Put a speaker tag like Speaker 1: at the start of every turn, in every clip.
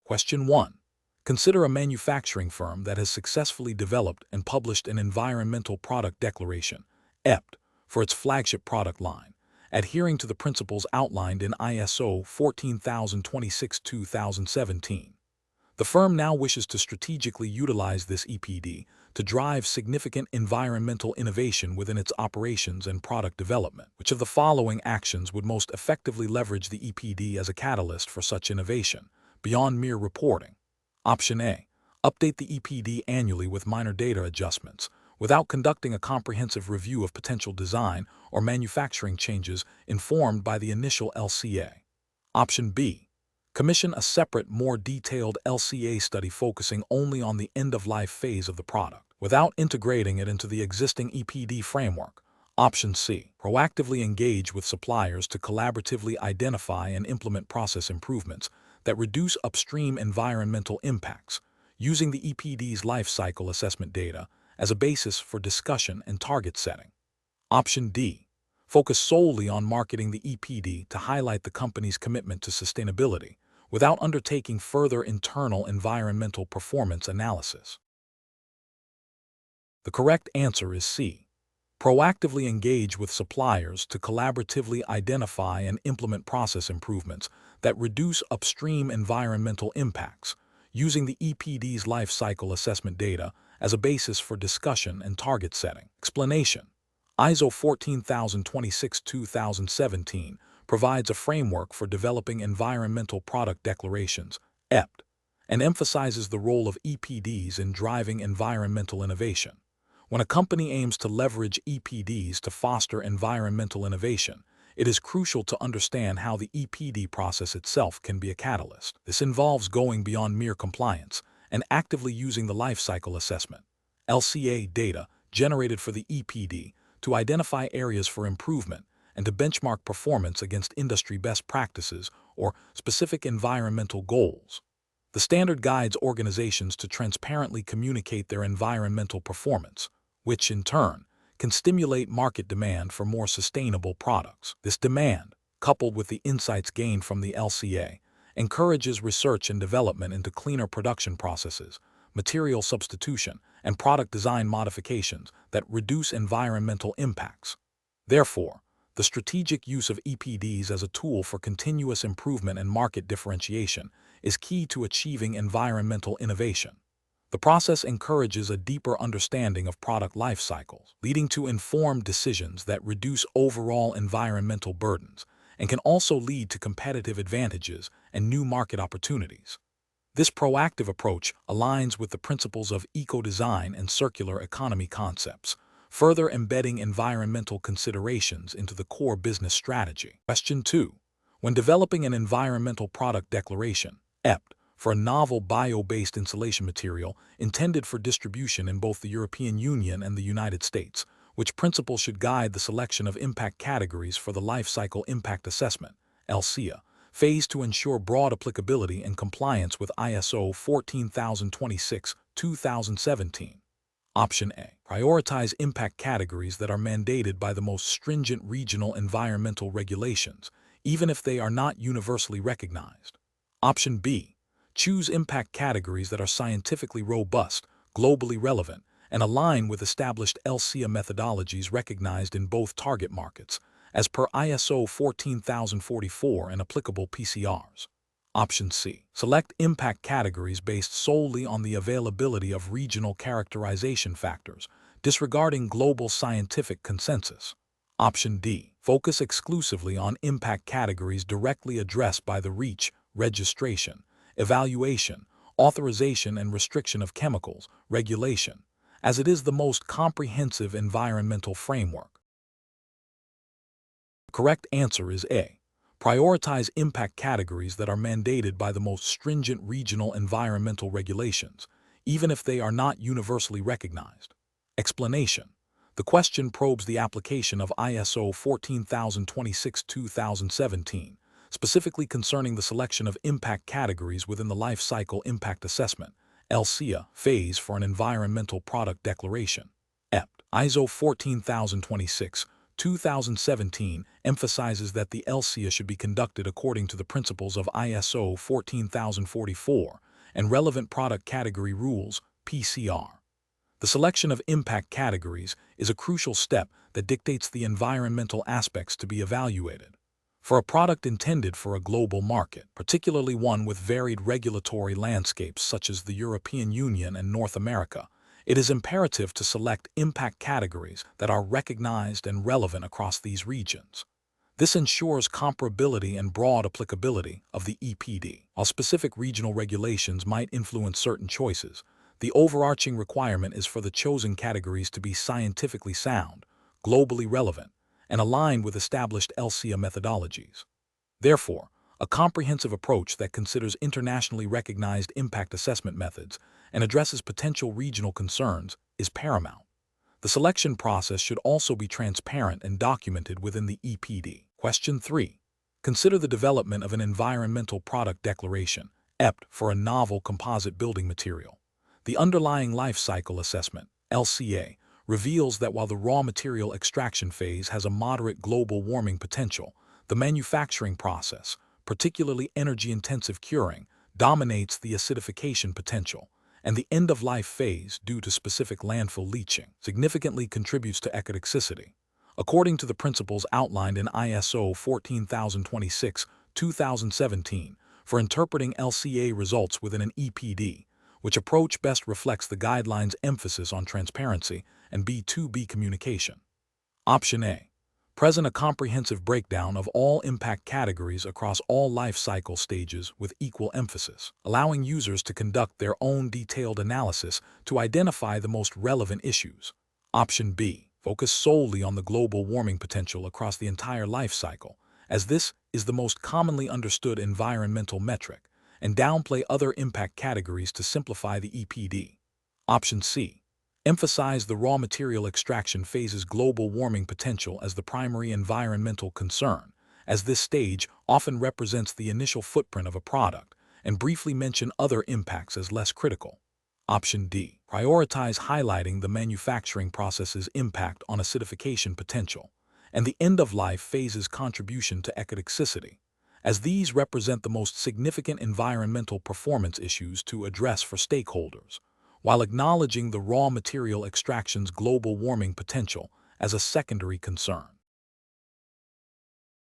Speaker 1: Question 1. Consider a manufacturing firm that has successfully developed and published an Environmental Product Declaration, EPD, for its flagship product line, adhering to the principles outlined in ISO 14026-2017. The firm now wishes to strategically utilize this EPD to drive significant environmental innovation within its operations and product development. Which of the following actions would most effectively leverage the EPD as a catalyst for such innovation, beyond mere reporting? Option A. Update the EPD annually with minor data adjustments, without conducting a comprehensive review of potential design or manufacturing changes informed by the initial LCA. Option B. Commission a separate, more detailed LCA study focusing only on the end-of-life phase of the product, without integrating it into the existing EPD framework. Option C. Proactively engage with suppliers to collaboratively identify and implement process improvements that reduce upstream environmental impacts, using the EPD's life cycle assessment data as a basis for discussion and target setting. Option D. Focus solely on marketing the EPD to highlight the company's commitment to sustainability, without undertaking further internal environmental performance analysis. The correct answer is C. Proactively engage with suppliers to collaboratively identify and implement process improvements that reduce upstream environmental impacts, using the EPD's life cycle assessment data as a basis for discussion and target setting. Explanation. ISO 14026-2017 provides a framework for developing environmental product declarations, EPD, and emphasizes the role of EPDs in driving environmental innovation. When a company aims to leverage EPDs to foster environmental innovation, it is crucial to understand how the EPD process itself can be a catalyst. This involves going beyond mere compliance and actively using the life cycle assessment, LCA data generated for the EPD to identify areas for improvement and to benchmark performance against industry best practices or specific environmental goals. The standard guides organizations to transparently communicate their environmental performance, which in turn can stimulate market demand for more sustainable products. This demand, coupled with the insights gained from the LCA, encourages research and development into cleaner production processes, material substitution, and product design modifications that reduce environmental impacts. Therefore, the strategic use of EPDs as a tool for continuous improvement and market differentiation is key to achieving environmental innovation. The process encourages a deeper understanding of product life cycles, leading to informed decisions that reduce overall environmental burdens and can also lead to competitive advantages and new market opportunities. This proactive approach aligns with the principles of eco-design and circular economy concepts, further embedding environmental considerations into the core business strategy. Question 2. When developing an environmental product declaration, EPD, for a novel bio-based insulation material intended for distribution in both the European Union and the United States, which principle should guide the selection of impact categories for the Life Cycle Impact Assessment, LCA, phase to ensure broad applicability and compliance with ISO 14026-2017? Option A. Prioritize impact categories that are mandated by the most stringent regional environmental regulations, even if they are not universally recognized. Option B. Choose impact categories that are scientifically robust, globally relevant, and align with established LCA methodologies recognized in both target markets, as per ISO 14044 and applicable PCRs. Option C. Select impact categories based solely on the availability of regional characterization factors, disregarding global scientific consensus. Option D. Focus exclusively on impact categories directly addressed by the REACH, registration, evaluation, authorization and restriction of chemicals, regulation, as it is the most comprehensive environmental framework. The correct answer is A. Prioritize impact categories that are mandated by the most stringent regional environmental regulations, even if they are not universally recognized. Explanation. The question probes the application of ISO 14026-2017, specifically concerning the selection of impact categories within the Life Cycle Impact Assessment, LCA, phase for an environmental product declaration, EPD. ISO 2017 emphasizes that the LCA should be conducted according to the principles of ISO 14044 and relevant product category rules, PCR. The selection of impact categories is a crucial step that dictates the environmental aspects to be evaluated. For a product intended for a global market, particularly one with varied regulatory landscapes such as the European Union and North America, it is imperative to select impact categories that are recognized and relevant across these regions. This ensures comparability and broad applicability of the EPD. While specific regional regulations might influence certain choices, the overarching requirement is for the chosen categories to be scientifically sound, globally relevant, and aligned with established LCA methodologies. Therefore, a comprehensive approach that considers internationally recognized impact assessment methods and addresses potential regional concerns is paramount. The selection process should also be transparent and documented within the EPD. Question 3. Consider the development of an environmental product declaration, EPD, for a novel composite building material. The underlying life cycle assessment, LCA, reveals that while the raw material extraction phase has a moderate global warming potential, the manufacturing process, particularly energy-intensive curing, dominates the acidification potential, and the end-of-life phase, due to specific landfill leaching, significantly contributes to ecotoxicity. According to the principles outlined in ISO 14026-2017 for interpreting LCA results within an EPD, which approach best reflects the guidelines' emphasis on transparency and B2B communication. Option A. Present a comprehensive breakdown of all impact categories across all life cycle stages with equal emphasis, allowing users to conduct their own detailed analysis to identify the most relevant issues. Option B. Focus solely on the global warming potential across the entire life cycle, as this is the most commonly understood environmental metric, and downplay other impact categories to simplify the EPD. Option C. Emphasize the raw material extraction phase's global warming potential as the primary environmental concern, as this stage often represents the initial footprint of a product, and briefly mention other impacts as less critical. Option D. Prioritize highlighting the manufacturing process's impact on acidification potential and the end-of-life phase's contribution to ecotoxicity, as these represent the most significant environmental performance issues to address for stakeholders, while acknowledging the raw material extraction's global warming potential as a secondary concern.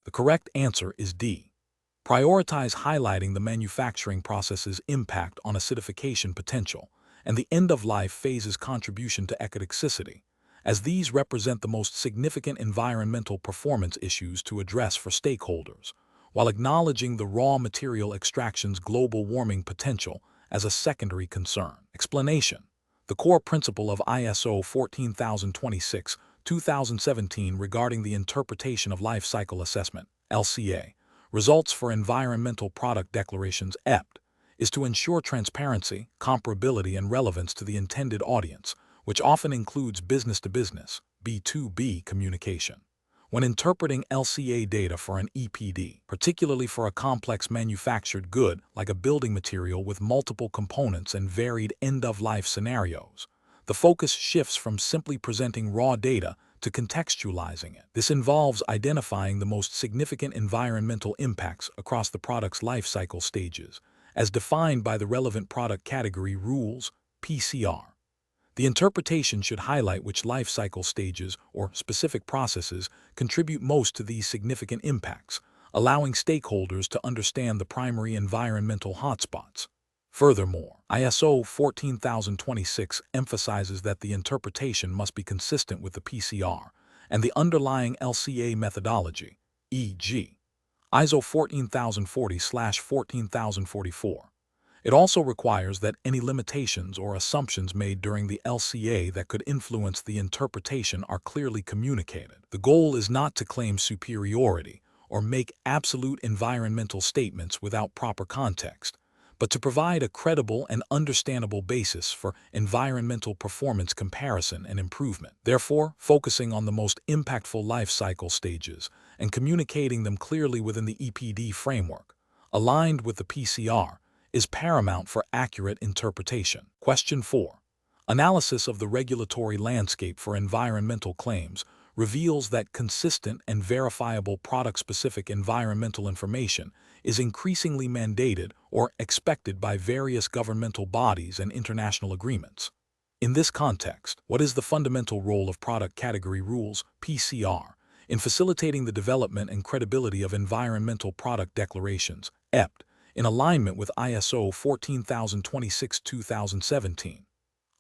Speaker 1: The correct answer is D. Prioritize highlighting the manufacturing process's impact on acidification potential and the end-of-life phase's contribution to ecotoxicity, as these represent the most significant environmental performance issues to address for stakeholders, while acknowledging the raw material extraction's global warming potential as a secondary concern. Explanation. The core principle of ISO 14026-2017 regarding the interpretation of life cycle assessment, LCA, results for environmental product declarations, EPD, is to ensure transparency, comparability, and relevance to the intended audience, which often includes business-to-business, B2B communication. When interpreting LCA data for an EPD, particularly for a complex manufactured good like a building material with multiple components and varied end-of-life scenarios, the focus shifts from simply presenting raw data to contextualizing it. This involves identifying the most significant environmental impacts across the product's life cycle stages, as defined by the relevant product category rules, PCR. The interpretation should highlight which life cycle stages or specific processes contribute most to these significant impacts, allowing stakeholders to understand the primary environmental hotspots. Furthermore, ISO 14026 emphasizes that the interpretation must be consistent with the PCR and the underlying LCA methodology, e.g., ISO 14040/14044. It also requires that any limitations or assumptions made during the LCA that could influence the interpretation are clearly communicated. The goal is not to claim superiority or make absolute environmental statements without proper context, but to provide a credible and understandable basis for environmental performance comparison and improvement. Therefore, focusing on the most impactful life cycle stages and communicating them clearly within the EPD framework, aligned with the PCR, is paramount for accurate interpretation. Question 4. Analysis of the regulatory landscape for environmental claims reveals that consistent and verifiable product-specific environmental information is increasingly mandated or expected by various governmental bodies and international agreements. In this context, what is the fundamental role of Product Category Rules (PCR) in facilitating the development and credibility of environmental product declarations (EPD) in alignment with ISO 14026-2017?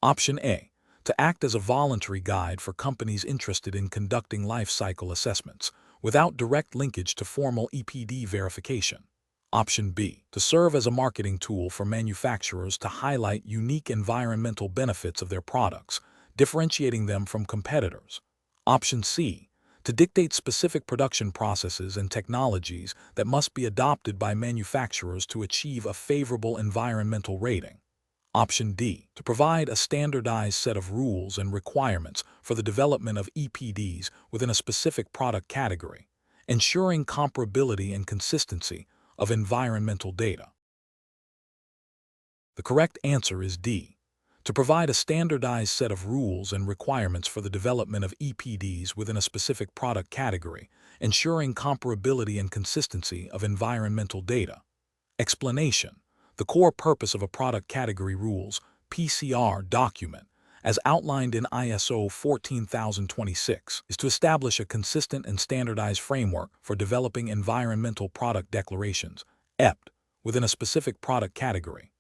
Speaker 1: Option A. To act as a voluntary guide for companies interested in conducting life cycle assessments without direct linkage to formal EPD verification. Option B. To serve as a marketing tool for manufacturers to highlight unique environmental benefits of their products, differentiating them from competitors. Option C. To dictate specific production processes and technologies that must be adopted by manufacturers to achieve a favorable environmental rating. Option D. To provide a standardized set of rules and requirements for the development of EPDs within a specific product category, ensuring comparability and consistency of environmental data. The correct answer is D. To provide a standardized set of rules and requirements for the development of EPDs within a specific product category, ensuring comparability and consistency of environmental data. Explanation. The core purpose of a Product Category Rules (PCR) document, as outlined in ISO 14026, is to establish a consistent and standardized framework for developing environmental product declarations (EPD) within a specific product category.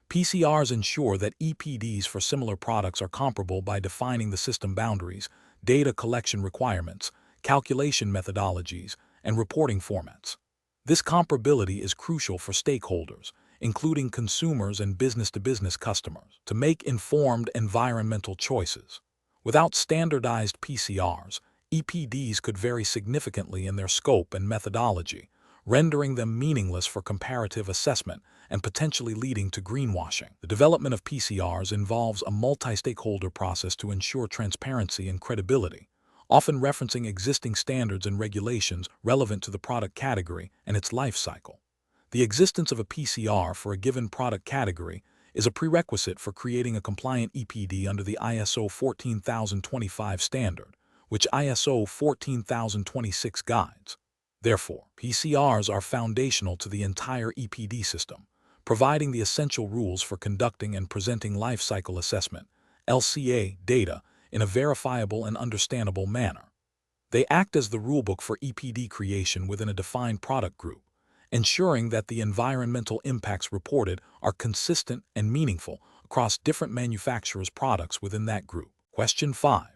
Speaker 1: PCRs ensure that EPDs for similar products are comparable by defining the system boundaries, data collection requirements, calculation methodologies, and reporting formats. This comparability is crucial for stakeholders, including consumers and business-to-business customers, to make informed environmental choices. Without standardized PCRs, EPDs could vary significantly in their scope and methodology, rendering them meaningless for comparative assessment and potentially leading to greenwashing. The development of PCRs involves a multi-stakeholder process to ensure transparency and credibility, often referencing existing standards and regulations relevant to the product category and its life cycle. The existence of a PCR for a given product category is a prerequisite for creating a compliant EPD under the ISO 14025 standard, which ISO 14026 guides. Therefore, PCRs are foundational to the entire EPD system, providing the essential rules for conducting and presenting life cycle assessment (LCA) data in a verifiable and understandable manner. They act as the rulebook for EPD creation within a defined product group, ensuring that the environmental impacts reported are consistent and meaningful across different manufacturers' products within that group. Question 5.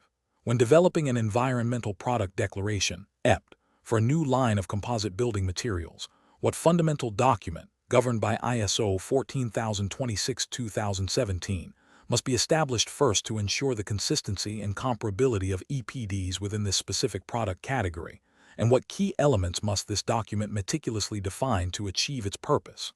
Speaker 1: When developing an environmental product declaration (EPD) for a new line of composite building materials, what fundamental document, governed by ISO 14026-2017, must be established first to ensure the consistency and comparability of EPDs within this specific product category, and what key elements must this document meticulously define to achieve its purpose?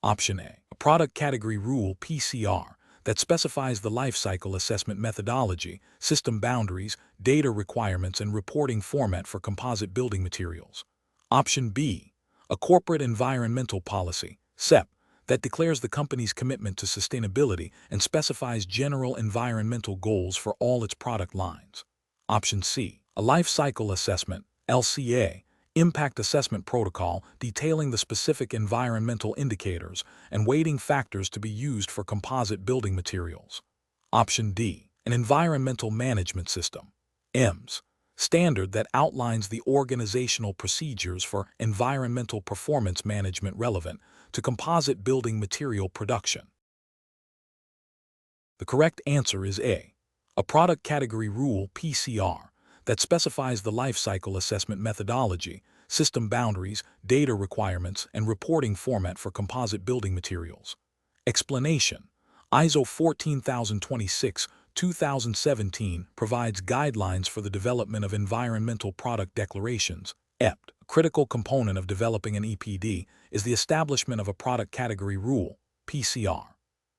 Speaker 1: Option A. A Product Category Rule (PCR) that specifies the life cycle assessment methodology, system boundaries, data requirements, and reporting format for composite building materials. Option B. A Corporate Environmental Policy (CEP) that declares the company's commitment to sustainability and specifies general environmental goals for all its product lines. Option C. A Life Cycle Assessment (LCA) impact assessment protocol detailing the specific environmental indicators and weighting factors to be used for composite building materials. Option D. An Environmental Management System (EMS) standard that outlines the organizational procedures for environmental performance management relevant to composite building material production. The correct answer is A. A Product Category Rule (PCR) that specifies the life cycle assessment methodology, system boundaries, data requirements, and reporting format for composite building materials. Explanation. ISO 14026-2017 provides guidelines for the development of environmental product declarations (EPD). A critical component of developing an EPD is the establishment of a Product Category Rule (PCR).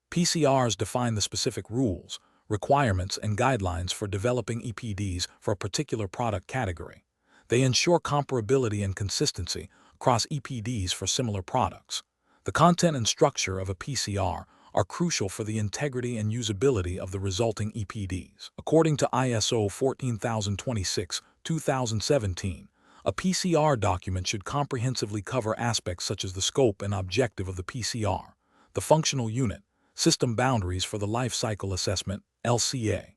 Speaker 1: PCRs define the specific rules, requirements, and guidelines for developing EPDs for a particular product category. They ensure comparability and consistency across EPDs for similar products. The content and structure of a PCR are crucial for the integrity and usability of the resulting EPDs. According to ISO 14026-2017, a PCR document should comprehensively cover aspects such as the scope and objective of the PCR, the functional unit, system boundaries for the life cycle assessment, LCA,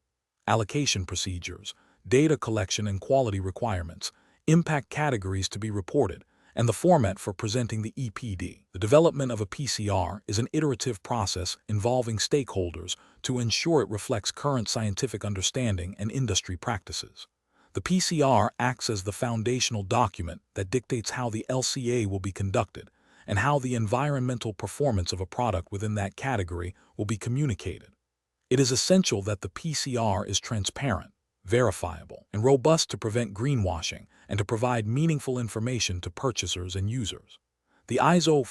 Speaker 1: allocation procedures, data collection and quality requirements, impact categories to be reported, and the format for presenting the EPD. The development of a PCR is an iterative process involving stakeholders to ensure it reflects current scientific understanding and industry practices. The PCR acts as the foundational document that dictates how the LCA will be conducted and how the environmental performance of a product within that category will be communicated. It is essential that the PCR is transparent, verifiable, and robust to prevent greenwashing and to provide meaningful information to purchasers and users. The ISO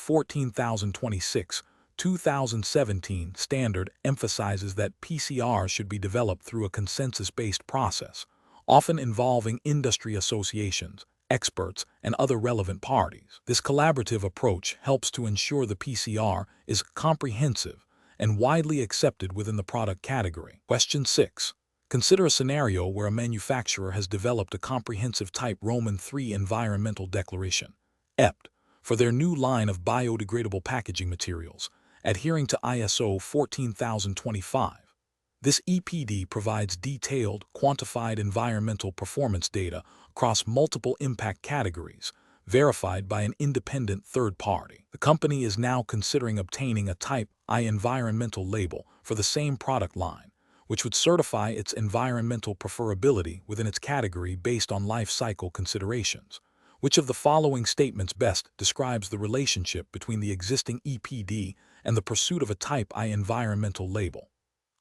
Speaker 1: 14026-2017 standard emphasizes that PCRs should be developed through a consensus-based process, often involving industry associations, experts, and other relevant parties. This collaborative approach helps to ensure the PCR is comprehensive and widely accepted within the product category. Question 6. Consider a scenario where a manufacturer has developed a comprehensive Type Roman III environmental declaration, EPD, for their new line of biodegradable packaging materials, adhering to ISO 14025. This EPD provides detailed, quantified environmental performance data across multiple impact categories, verified by an independent third party. The company is now considering obtaining a Type I environmental label for the same product line, which would certify its environmental preferability within its category based on life cycle considerations. Which of the following statements best describes the relationship between the existing EPD and the pursuit of a Type I environmental label?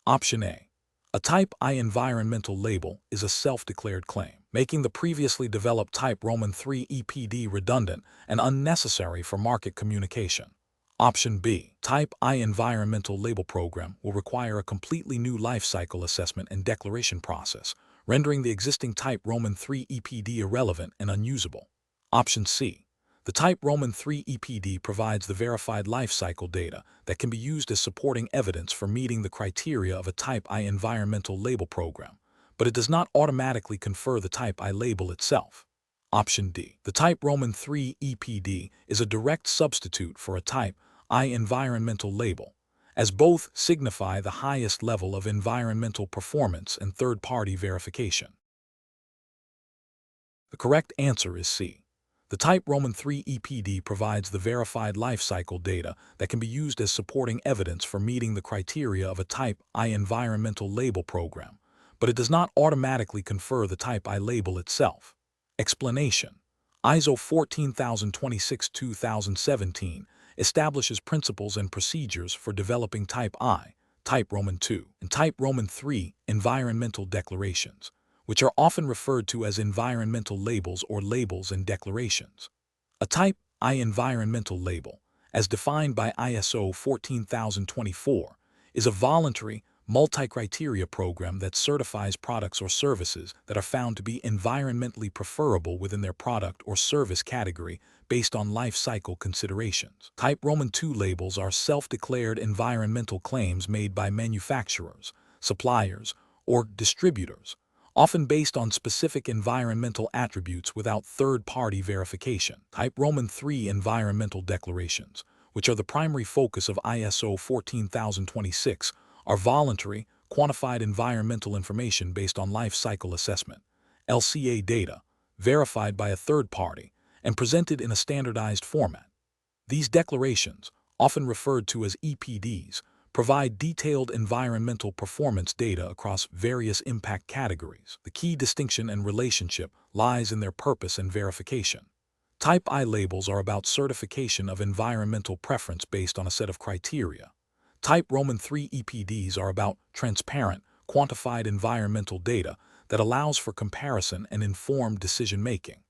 Speaker 1: Option A. A Type I environmental label is a self-declared claim, making the previously developed Type Roman III EPD redundant and unnecessary for market communication. Option B. Type I environmental label program will require a completely new life cycle assessment and declaration process, rendering the existing Type Roman III EPD irrelevant and unusable. Option C. The Type Roman III EPD provides the verified life cycle data that can be used as supporting evidence for meeting the criteria of a Type I environmental label program, but it does not automatically confer the Type I label itself. Option D. The Type Roman III EPD is a direct substitute for a Type I environmental label, as both signify the highest level of environmental performance and third-party verification. The correct answer is C. The Type Roman III EPD provides the verified life cycle data that can be used as supporting evidence for meeting the criteria of a Type I environmental label program, but it does not automatically confer the Type I label itself. Explanation: ISO 14026-2017 establishes principles and procedures for developing Type I, Type Roman II, and Type Roman III environmental declarations, which are often referred to as environmental labels or labels and declarations. A Type I environmental label, as defined by ISO 14024, is a voluntary, multi-criteria program that certifies products or services that are found to be environmentally preferable within their product or service category based on life cycle considerations. Type Roman II labels are self-declared environmental claims made by manufacturers, suppliers, or distributors, often based on specific environmental attributes without third-party verification. Type Roman III environmental declarations, which are the primary focus of ISO 14026, are voluntary, quantified environmental information based on life cycle assessment, LCA data, verified by a third party, and presented in a standardized format. These declarations, often referred to as EPDs, provide detailed environmental performance data across various impact categories. The key distinction and relationship lies in their purpose and verification. Type I labels are about certification of environmental preference based on a set of criteria. Type Roman III EPDs are about transparent, quantified environmental data that allows for comparison and informed decision-making,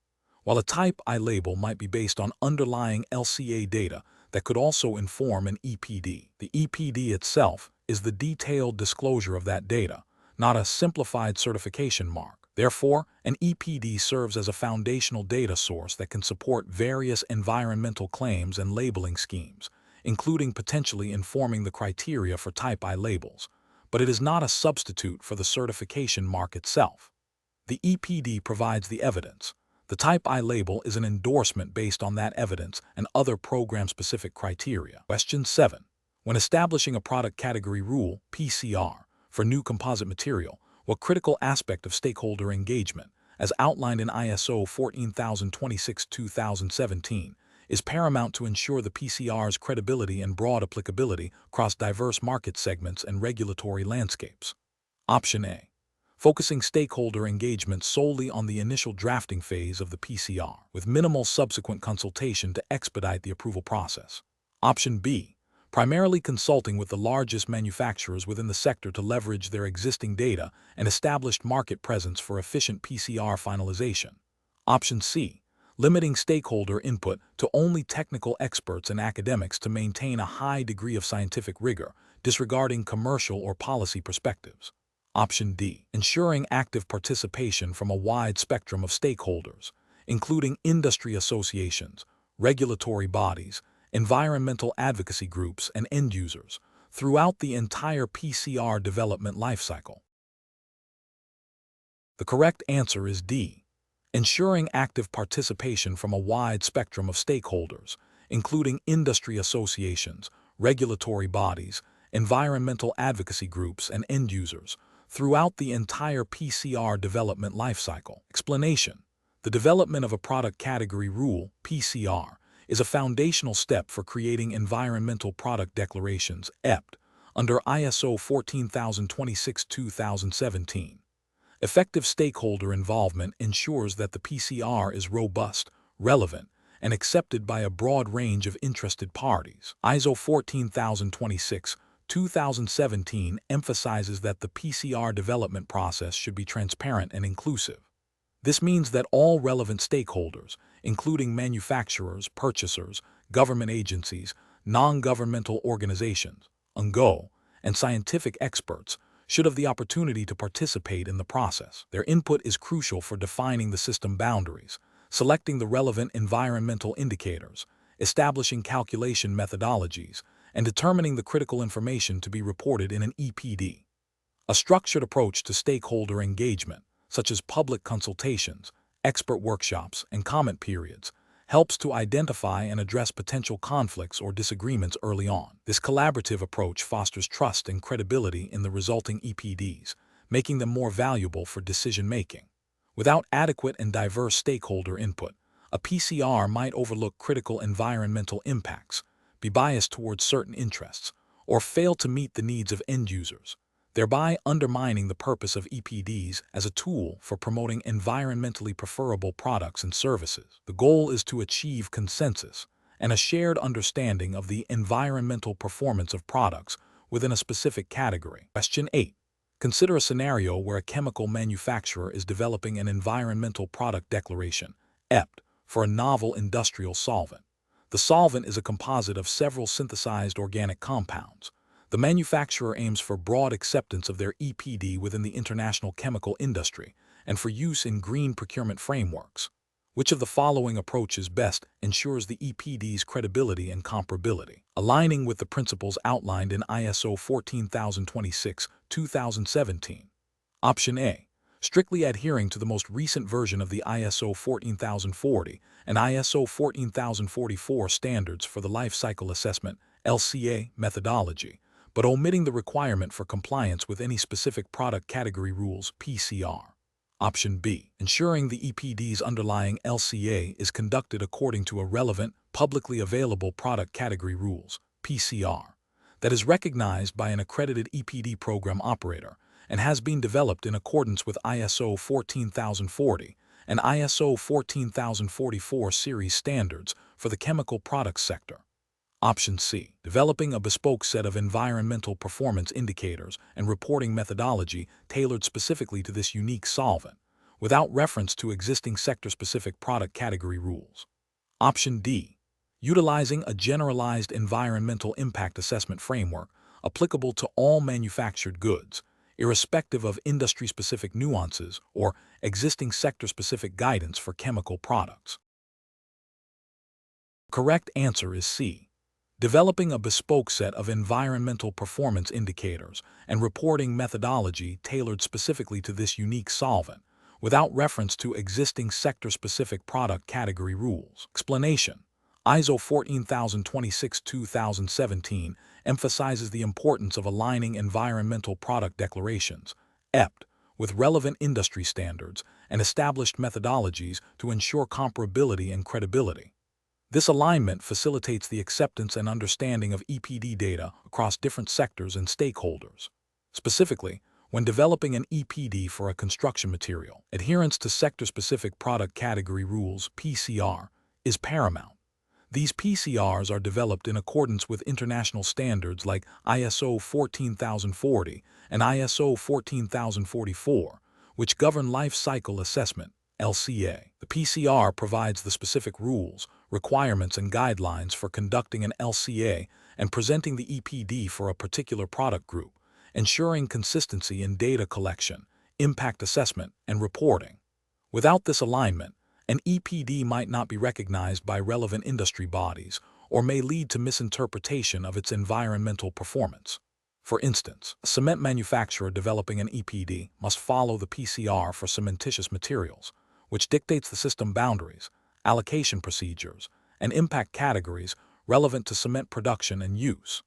Speaker 1: while a Type I label might be based on underlying LCA data that could also inform an EPD. The EPD itself is the detailed disclosure of that data, not a simplified certification mark. Therefore, an EPD serves as a foundational data source that can support various environmental claims and labeling schemes, including potentially informing the criteria for Type I labels, but it is not a substitute for the certification mark itself. The EPD provides the evidence. The Type I label is an endorsement based on that evidence and other program-specific criteria. Question 7. When establishing a product category rule, PCR, for new composite material, what critical aspect of stakeholder engagement, as outlined in ISO 14026-2017, is paramount to ensure the PCR's credibility and broad applicability across diverse market segments and regulatory landscapes? Option A. Focusing stakeholder engagement solely on the initial drafting phase of the PCR, with minimal subsequent consultation to expedite the approval process. Option B. Primarily consulting with the largest manufacturers within the sector to leverage their existing data and established market presence for efficient PCR finalization. Option C. Limiting stakeholder input to only technical experts and academics to maintain a high degree of scientific rigor, disregarding commercial or policy perspectives. Option D. Ensuring active participation from a wide spectrum of stakeholders, including industry associations, regulatory bodies, environmental advocacy groups, and end users, throughout the entire PCR development lifecycle. The correct answer is D. Ensuring active participation from a wide spectrum of stakeholders, including industry associations, regulatory bodies, environmental advocacy groups, and end users, throughout the entire PCR development lifecycle. Explanation: the development of a product category rule, PCR, is a foundational step for creating environmental product declarations, EPD, under ISO 14026-2017. Effective stakeholder involvement ensures that the PCR is robust, relevant, and accepted by a broad range of interested parties. ISO 14026-2017 emphasizes that the PCR development process should be transparent and inclusive. This means that all relevant stakeholders, including manufacturers, purchasers, government agencies, non-governmental organizations, NGO, and scientific experts, should have the opportunity to participate in the process. Their input is crucial for defining the system boundaries, selecting the relevant environmental indicators, establishing calculation methodologies, and determining the critical information to be reported in an EPD. A structured approach to stakeholder engagement, such as public consultations, expert workshops, and comment periods, helps to identify and address potential conflicts or disagreements early on. This collaborative approach fosters trust and credibility in the resulting EPDs, making them more valuable for decision-making. Without adequate and diverse stakeholder input, a PCR might overlook critical environmental impacts, be biased towards certain interests, or fail to meet the needs of end users, thereby undermining the purpose of EPDs as a tool for promoting environmentally preferable products and services. The goal is to achieve consensus and a shared understanding of the environmental performance of products within a specific category. Question 8. Consider a scenario where a chemical manufacturer is developing an environmental product declaration, EPD, for a novel industrial solvent. The solvent is a composite of several synthesized organic compounds. The manufacturer aims for broad acceptance of their EPD within the international chemical industry and for use in green procurement frameworks. Which of the following approaches best ensures the EPD's credibility and comparability, aligning with the principles outlined in ISO 14026-2017? Option A. Strictly adhering to the most recent version of the ISO 14040 and ISO 14044 standards for the life cycle assessment, LCA, methodology, but omitting the requirement for compliance with any specific product category rules, PCR. Option B. Ensuring the EPD's underlying LCA is conducted according to a relevant, publicly available product category rules, PCR, that is recognized by an accredited EPD program operator and has been developed in accordance with ISO 14040 and ISO 14044 series standards for the chemical products sector. Option C. Developing a bespoke set of environmental performance indicators and reporting methodology tailored specifically to this unique solvent, without reference to existing sector-specific product category rules. Option D. Utilizing a generalized environmental impact assessment framework applicable to all manufactured goods, irrespective of industry-specific nuances or existing sector-specific guidance for chemical products. Correct answer is C. developing a bespoke set of environmental performance indicators and reporting methodology tailored specifically to this unique solvent, without reference to existing sector-specific product category rules. Explanation: ISO 14026-2017 emphasizes the importance of aligning environmental product declarations, EPD, with relevant industry standards and established methodologies to ensure comparability and credibility. This alignment facilitates the acceptance and understanding of EPD data across different sectors and stakeholders. Specifically, when developing an EPD for a construction material, adherence to sector-specific product category rules (PCR) is paramount. These PCRs are developed in accordance with international standards like ISO 14040 and ISO 14044, which govern life cycle assessment (LCA). The PCR provides the specific rules, requirements, and guidelines for conducting an LCA and presenting the EPD for a particular product group, ensuring consistency in data collection, impact assessment, and reporting. Without this alignment, an EPD might not be recognized by relevant industry bodies or may lead to misinterpretation of its environmental performance. For instance, a cement manufacturer developing an EPD must follow the PCR for cementitious materials, which dictates the system boundaries, allocation procedures, and impact categories relevant to cement production and use.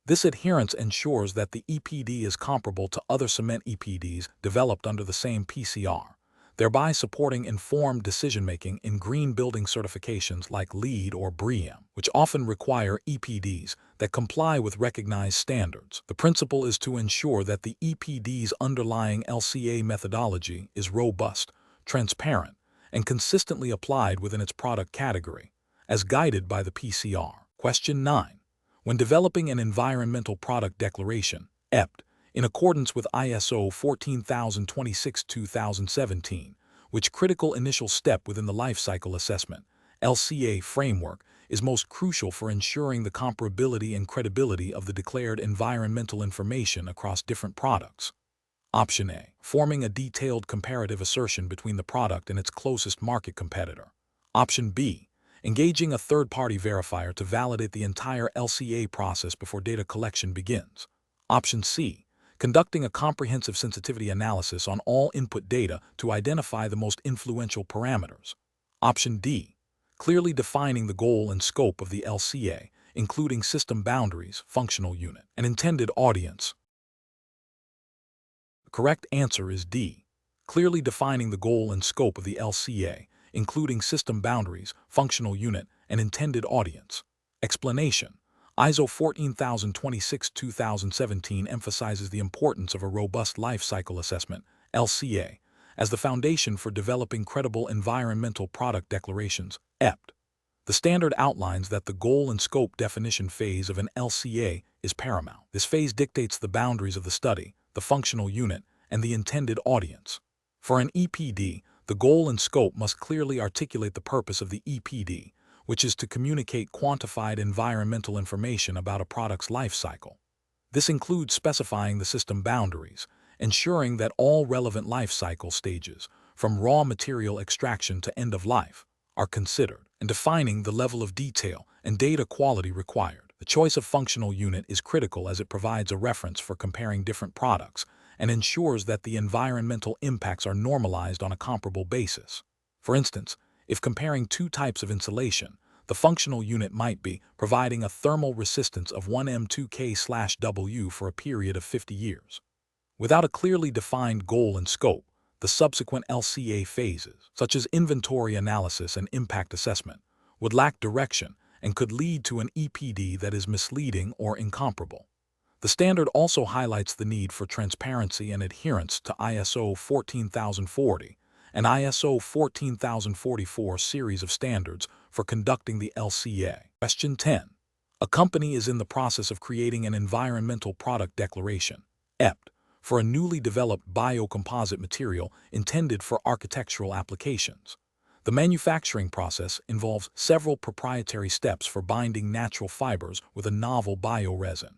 Speaker 1: This adherence ensures that the EPD is comparable to other cement EPDs developed under the same PCR, thereby supporting informed decision-making in green building certifications like LEED or BREEAM, which often require EPDs that comply with recognized standards. The principle is to ensure that the EPD's underlying LCA methodology is robust, transparent, and consistently applied within its product category, as guided by the PCR. Question 9. When developing an environmental product declaration, EPD, in accordance with ISO 14026-2017, which critical initial step within the lifecycle assessment, LCA framework, is most crucial for ensuring the comparability and credibility of the declared environmental information across different products. Option A. Forming a detailed comparative assertion between the product and its closest market competitor. Option B. Engaging a third-party verifier to validate the entire LCA process before data collection begins. Option C. Conducting a comprehensive sensitivity analysis on all input data to identify the most influential parameters. Option D. Clearly defining the goal and scope of the LCA, including system boundaries, functional unit, and intended audience. The correct answer is D. Clearly defining the goal and scope of the LCA, including system boundaries, functional unit, and intended audience. Explanation: ISO 14026-2017 emphasizes the importance of a robust life cycle assessment, LCA, as the foundation for developing credible environmental product declarations, EPD. The standard outlines that the goal and scope definition phase of an LCA is paramount. This phase dictates the boundaries of the study, the functional unit, and the intended audience. For an EPD, the goal and scope must clearly articulate the purpose of the EPD, which is to communicate quantified environmental information about a product's life cycle. This includes specifying the system boundaries, ensuring that all relevant life cycle stages, from raw material extraction to end of life, are considered, and defining the level of detail and data quality required. The choice of functional unit is critical as it provides a reference for comparing different products and ensures that the environmental impacts are normalized on a comparable basis. For instance, if comparing two types of insulation, the functional unit might be providing a thermal resistance of 1m2K/W for a period of 50 years. Without a clearly defined goal and scope, the subsequent LCA phases, such as inventory analysis and impact assessment, would lack direction and could lead to an EPD that is misleading or incomparable. The standard also highlights the need for transparency and adherence to ISO 14040 and ISO 14044 series of standards for conducting the LCA. Question 10. A company is in the process of creating an environmental product declaration, EPD, for a newly developed biocomposite material intended for architectural applications. The manufacturing process involves several proprietary steps for binding natural fibers with a novel bioresin.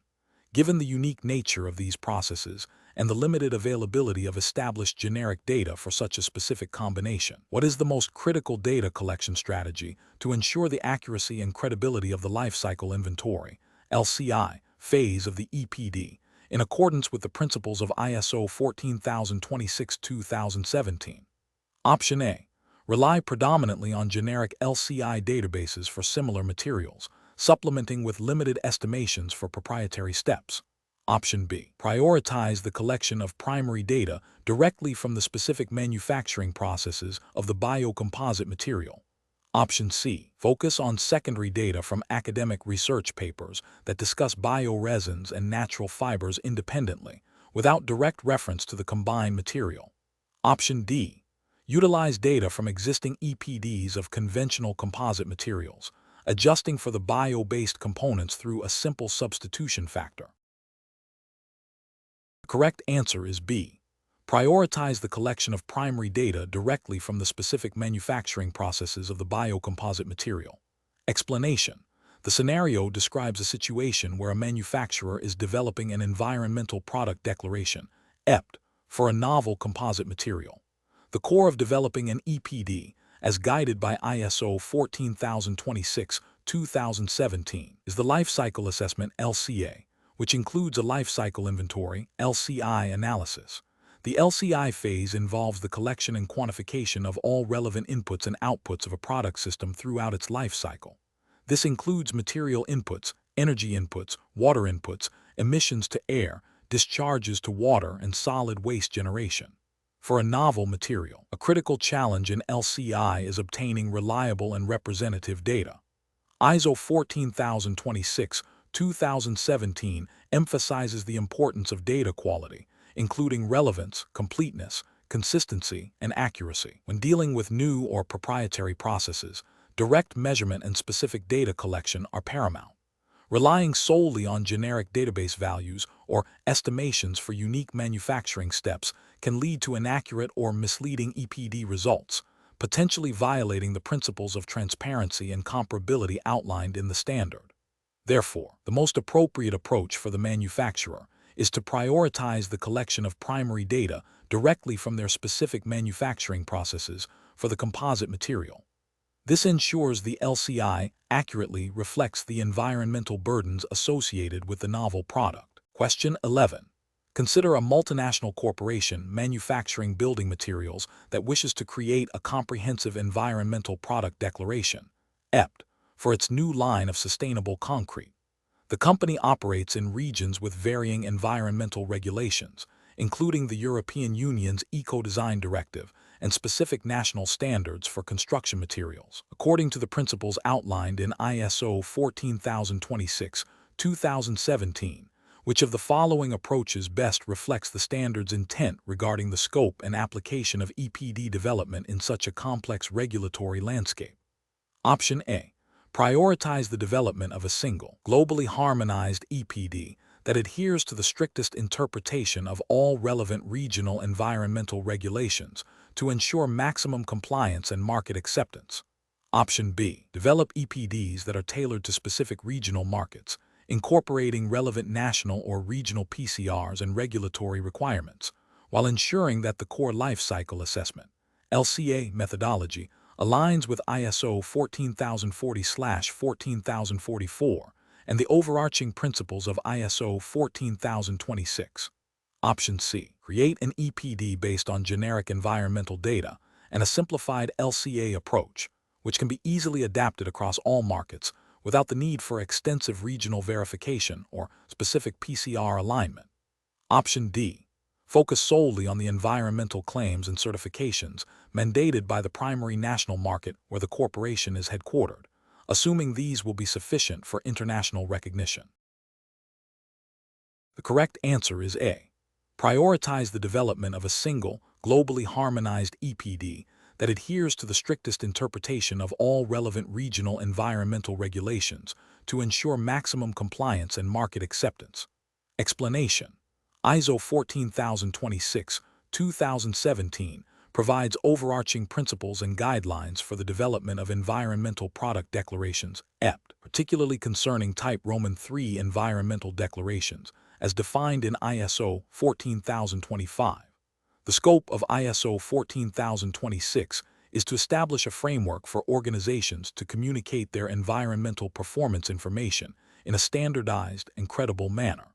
Speaker 1: Given the unique nature of these processes and the limited availability of established generic data for such a specific combination, what is the most critical data collection strategy to ensure the accuracy and credibility of the life cycle inventory (LCI) phase of the EPD in accordance with the principles of ISO 14026-2017? Option A. Rely predominantly on generic LCI databases for similar materials, supplementing with limited estimations for proprietary steps. Option B. Prioritize the collection of primary data directly from the specific manufacturing processes of the biocomposite material. Option C. Focus on secondary data from academic research papers that discuss bioresins and natural fibers independently, without direct reference to the combined material. Option D. Utilize data from existing EPDs of conventional composite materials, adjusting for the bio-based components through a simple substitution factor. The correct answer is B. Prioritize the collection of primary data directly from the specific manufacturing processes of the biocomposite material. Explanation. The scenario describes a situation where a manufacturer is developing an environmental product declaration, EPD, for a novel composite material. The core of developing an EPD, as guided by ISO 14026-2017, is the Life Cycle Assessment (LCA), which includes a life cycle inventory (LCI) analysis. The LCI phase involves the collection and quantification of all relevant inputs and outputs of a product system throughout its life cycle. This includes material inputs, energy inputs, water inputs, emissions to air, discharges to water, and solid waste generation. For a novel material, a critical challenge in LCI is obtaining reliable and representative data. ISO 14026-2017 emphasizes the importance of data quality, including relevance, completeness, consistency, and accuracy. When dealing with new or proprietary processes, direct measurement and specific data collection are paramount. Relying solely on generic database values or estimations for unique manufacturing steps can lead to inaccurate or misleading EPD results, potentially violating the principles of transparency and comparability outlined in the standard. Therefore, the most appropriate approach for the manufacturer is to prioritize the collection of primary data directly from their specific manufacturing processes for the composite material. This ensures the LCI accurately reflects the environmental burdens associated with the novel product. Question 11. Consider a multinational corporation manufacturing building materials that wishes to create a comprehensive environmental product declaration, EPD, for its new line of sustainable concrete. The company operates in regions with varying environmental regulations, including the European Union's Eco-Design Directive and specific national standards for construction materials. According to the principles outlined in ISO 14026-2017, which of the following approaches best reflects the standard's intent regarding the scope and application of EPD development in such a complex regulatory landscape? Option A. Prioritize the development of a single, globally harmonized EPD that adheres to the strictest interpretation of all relevant regional environmental regulations to ensure maximum compliance and market acceptance. Option B. Develop EPDs that are tailored to specific regional markets, incorporating relevant national or regional PCRs and regulatory requirements, while ensuring that the core life cycle assessment (LCA) methodology aligns with ISO 14040/14044 and the overarching principles of ISO 14026. Option C. Create an EPD based on generic environmental data and a simplified LCA approach, which can be easily adapted across all markets without the need for extensive regional verification or specific PCR alignment. Option D. Focus solely on the environmental claims and certifications mandated by the primary national market where the corporation is headquartered, assuming these will be sufficient for international recognition. The correct answer is A. Prioritize the development of a single, globally harmonized EPD that adheres to the strictest interpretation of all relevant regional environmental regulations to ensure maximum compliance and market acceptance. Explanation. ISO 14026-2017 provides overarching principles and guidelines for the development of environmental product declarations, EPD, particularly concerning Type Roman III environmental declarations, as defined in ISO 14025. The scope of ISO 14026 is to establish a framework for organizations to communicate their environmental performance information in a standardized and credible manner.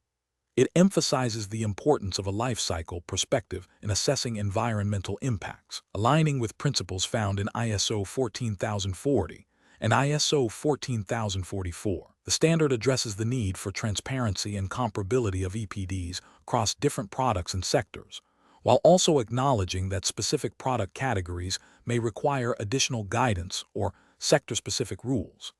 Speaker 1: It emphasizes the importance of a life cycle perspective in assessing environmental impacts, aligning with principles found in ISO 14040 and ISO 14044. The standard addresses the need for transparency and comparability of EPDs across different products and sectors, while also acknowledging that specific product categories may require additional guidance or sector-specific rules.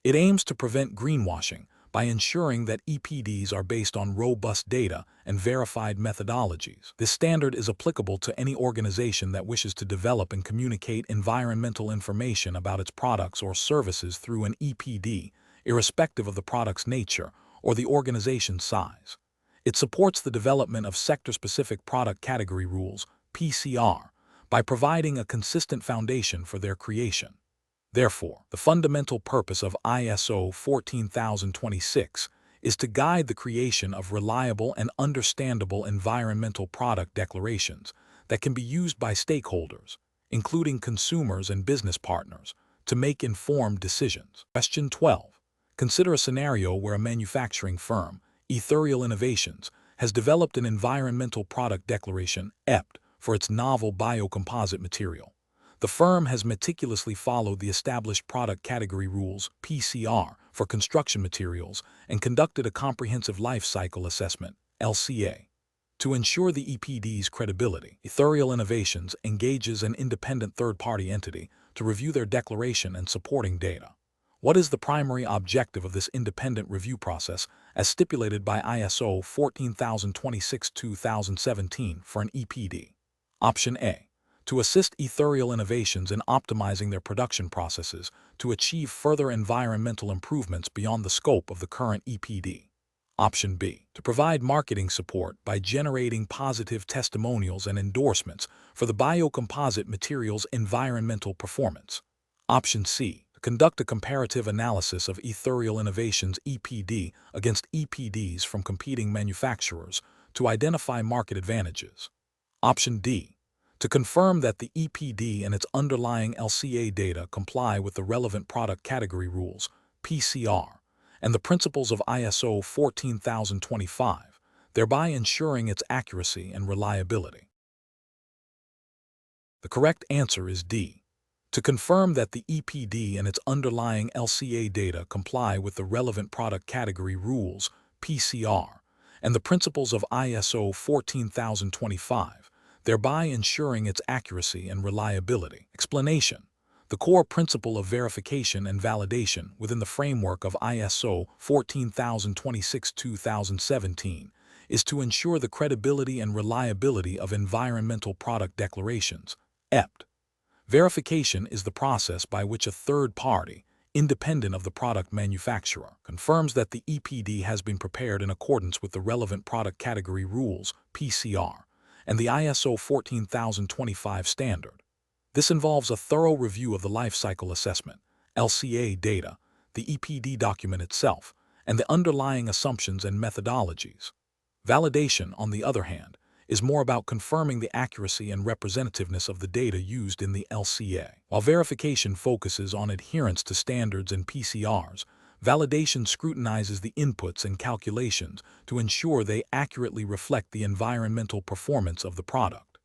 Speaker 1: It aims to prevent greenwashing by ensuring that EPDs are based on robust data and verified methodologies. This standard is applicable to any organization that wishes to develop and communicate environmental information about its products or services through an EPD, irrespective of the product's nature or the organization's size. It supports the development of sector-specific product category rules, PCR, by providing a consistent foundation for their creation. Therefore, the fundamental purpose of ISO 14026 is to guide the creation of reliable and understandable environmental product declarations that can be used by stakeholders, including consumers and business partners, to make informed decisions. Question 12. Consider a scenario where a manufacturing firm, Ethereal Innovations, has developed an environmental product declaration, EPD, for its novel biocomposite material. The firm has meticulously followed the established product category rules, PCR, for construction materials and conducted a comprehensive life cycle assessment, LCA. To ensure the EPD's credibility, Ethereal Innovations engages an independent third-party entity to review their declaration and supporting data. What is the primary objective of this independent review process as stipulated by ISO 14026-2017 for an EPD? Option A. To assist Ethereal Innovations in optimizing their production processes to achieve further environmental improvements beyond the scope of the current EPD. Option B. To provide marketing support by generating positive testimonials and endorsements for the biocomposite material's environmental performance. Option C. To conduct a comparative analysis of Ethereal Innovations' EPD against EPDs from competing manufacturers to identify market advantages. Option D. To confirm that the EPD and its underlying LCA data comply with the relevant product category rules, PCR, and the principles of ISO 14025, thereby ensuring its accuracy and reliability. The correct answer is D. To confirm that the EPD and its underlying LCA data comply with the relevant product category rules, PCR, and the principles of ISO 14025, thereby ensuring its accuracy and reliability. Explanation. The core principle of verification and validation within the framework of ISO 14026-2017 is to ensure the credibility and reliability of environmental product declarations, EPD. Verification is the process by which a third party, independent of the product manufacturer, confirms that the EPD has been prepared in accordance with the relevant product category rules, PCR, and the ISO 14025 standard. This involves a thorough review of the life cycle assessment, LCA data, the EPD document itself, and the underlying assumptions and methodologies. Validation, on the other hand, is more about confirming the accuracy and representativeness of the data used in the LCA. While verification focuses on adherence to standards and PCRs, validation scrutinizes the inputs and calculations to ensure they accurately reflect the environmental performance of the product.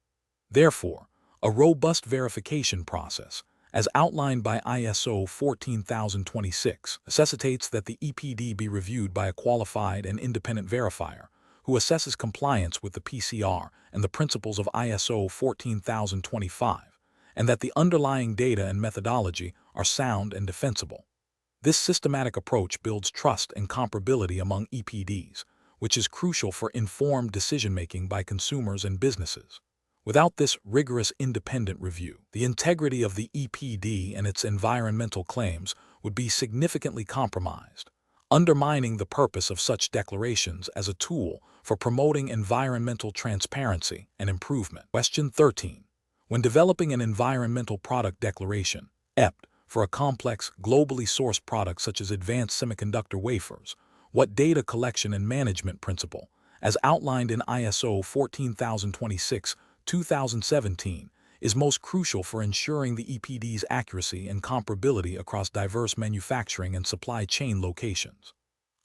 Speaker 1: Therefore, a robust verification process, as outlined by ISO 14026, necessitates that the EPD be reviewed by a qualified and independent verifier who assesses compliance with the PCR and the principles of ISO 14025, and that the underlying data and methodology are sound and defensible. This systematic approach builds trust and comparability among EPDs, which is crucial for informed decision-making by consumers and businesses. Without this rigorous independent review, the integrity of the EPD and its environmental claims would be significantly compromised, undermining the purpose of such declarations as a tool for promoting environmental transparency and improvement. Question 13. When developing an environmental product declaration, EPD, for a complex, globally sourced product such as advanced semiconductor wafers, what data collection and management principle as outlined in ISO 14026-2017, is most crucial for ensuring the EPD's accuracy and comparability across diverse manufacturing and supply chain locations.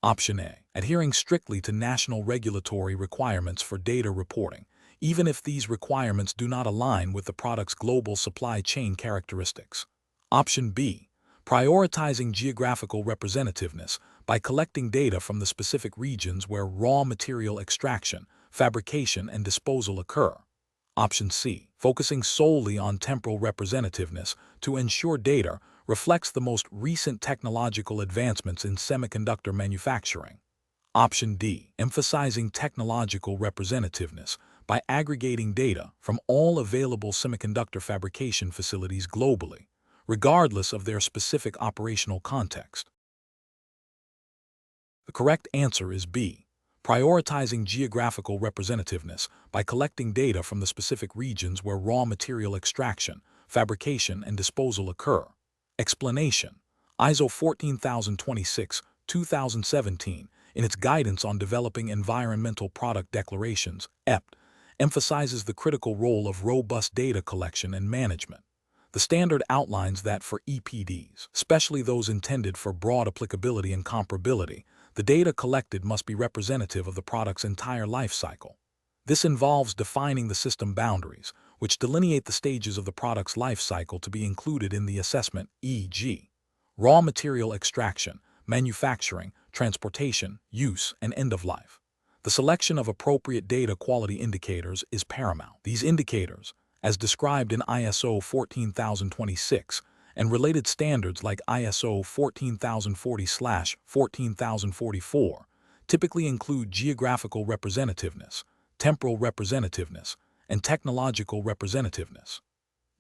Speaker 1: Option A. Adhering strictly to national regulatory requirements for data reporting, even if these requirements do not align with the product's global supply chain characteristics. Option B. Prioritizing geographical representativeness by collecting data from the specific regions where raw material extraction, fabrication, and disposal occur. Option C. Focusing solely on temporal representativeness to ensure data reflects the most recent technological advancements in semiconductor manufacturing. Option D. Emphasizing technological representativeness by aggregating data from all available semiconductor fabrication facilities globally, regardless of their specific operational context. The correct answer is B. Prioritizing geographical representativeness by collecting data from the specific regions where raw material extraction, fabrication, and disposal occur. Explanation: ISO 14026-2017, in its guidance on developing environmental product declarations, EPD, emphasizes the critical role of robust data collection and management. The standard outlines that for EPDs, especially those intended for broad applicability and comparability, the data collected must be representative of the product's entire life cycle. This involves defining the system boundaries, which delineate the stages of the product's life cycle to be included in the assessment, e.g., raw material extraction, manufacturing, transportation, use, and end of life. The selection of appropriate data quality indicators is paramount. These indicators, as described in ISO 14026 and related standards like ISO 14040/14044, typically include geographical representativeness, temporal representativeness, and technological representativeness.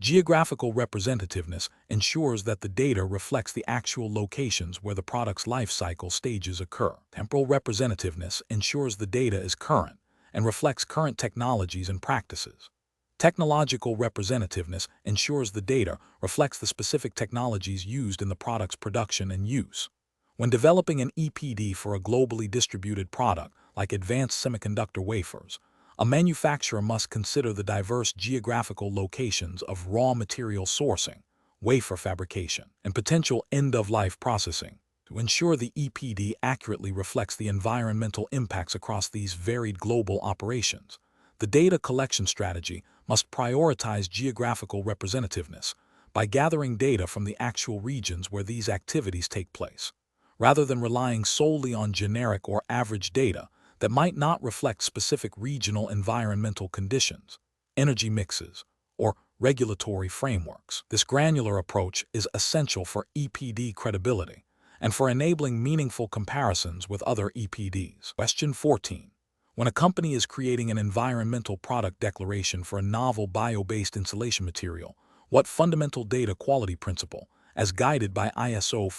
Speaker 1: Geographical representativeness ensures that the data reflects the actual locations where the product's life cycle stages occur. Temporal representativeness ensures the data is current and reflects current technologies and practices. Technological representativeness ensures the data reflects the specific technologies used in the product's production and use. When developing an EPD for a globally distributed product like advanced semiconductor wafers, a manufacturer must consider the diverse geographical locations of raw material sourcing, wafer fabrication, and potential end-of-life processing to ensure the EPD accurately reflects the environmental impacts across these varied global operations. The data collection strategy must prioritize geographical representativeness by gathering data from the actual regions where these activities take place, rather than relying solely on generic or average data that might not reflect specific regional environmental conditions, energy mixes, or regulatory frameworks. This granular approach is essential for EPD credibility and for enabling meaningful comparisons with other EPDs. Question 14. When a company is creating an environmental product declaration for a novel bio-based insulation material, what fundamental data quality principle, as guided by ISO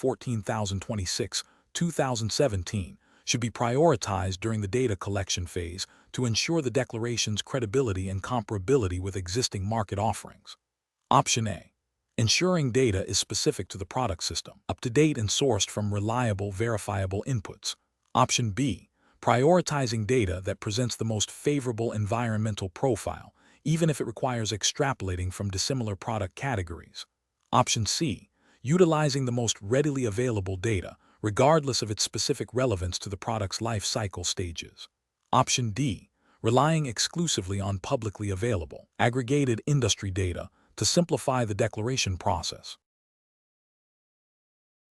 Speaker 1: 14026-2017, should be prioritized during the data collection phase to ensure the declaration's credibility and comparability with existing market offerings? Option A. Ensuring data is specific to the product system, up-to-date and sourced from reliable, verifiable inputs. Option B. Prioritizing data that presents the most favorable environmental profile, even if it requires extrapolating from dissimilar product categories. Option C. Utilizing the most readily available data, regardless of its specific relevance to the product's life cycle stages. Option D. Relying exclusively on publicly available, aggregated industry data to simplify the declaration process.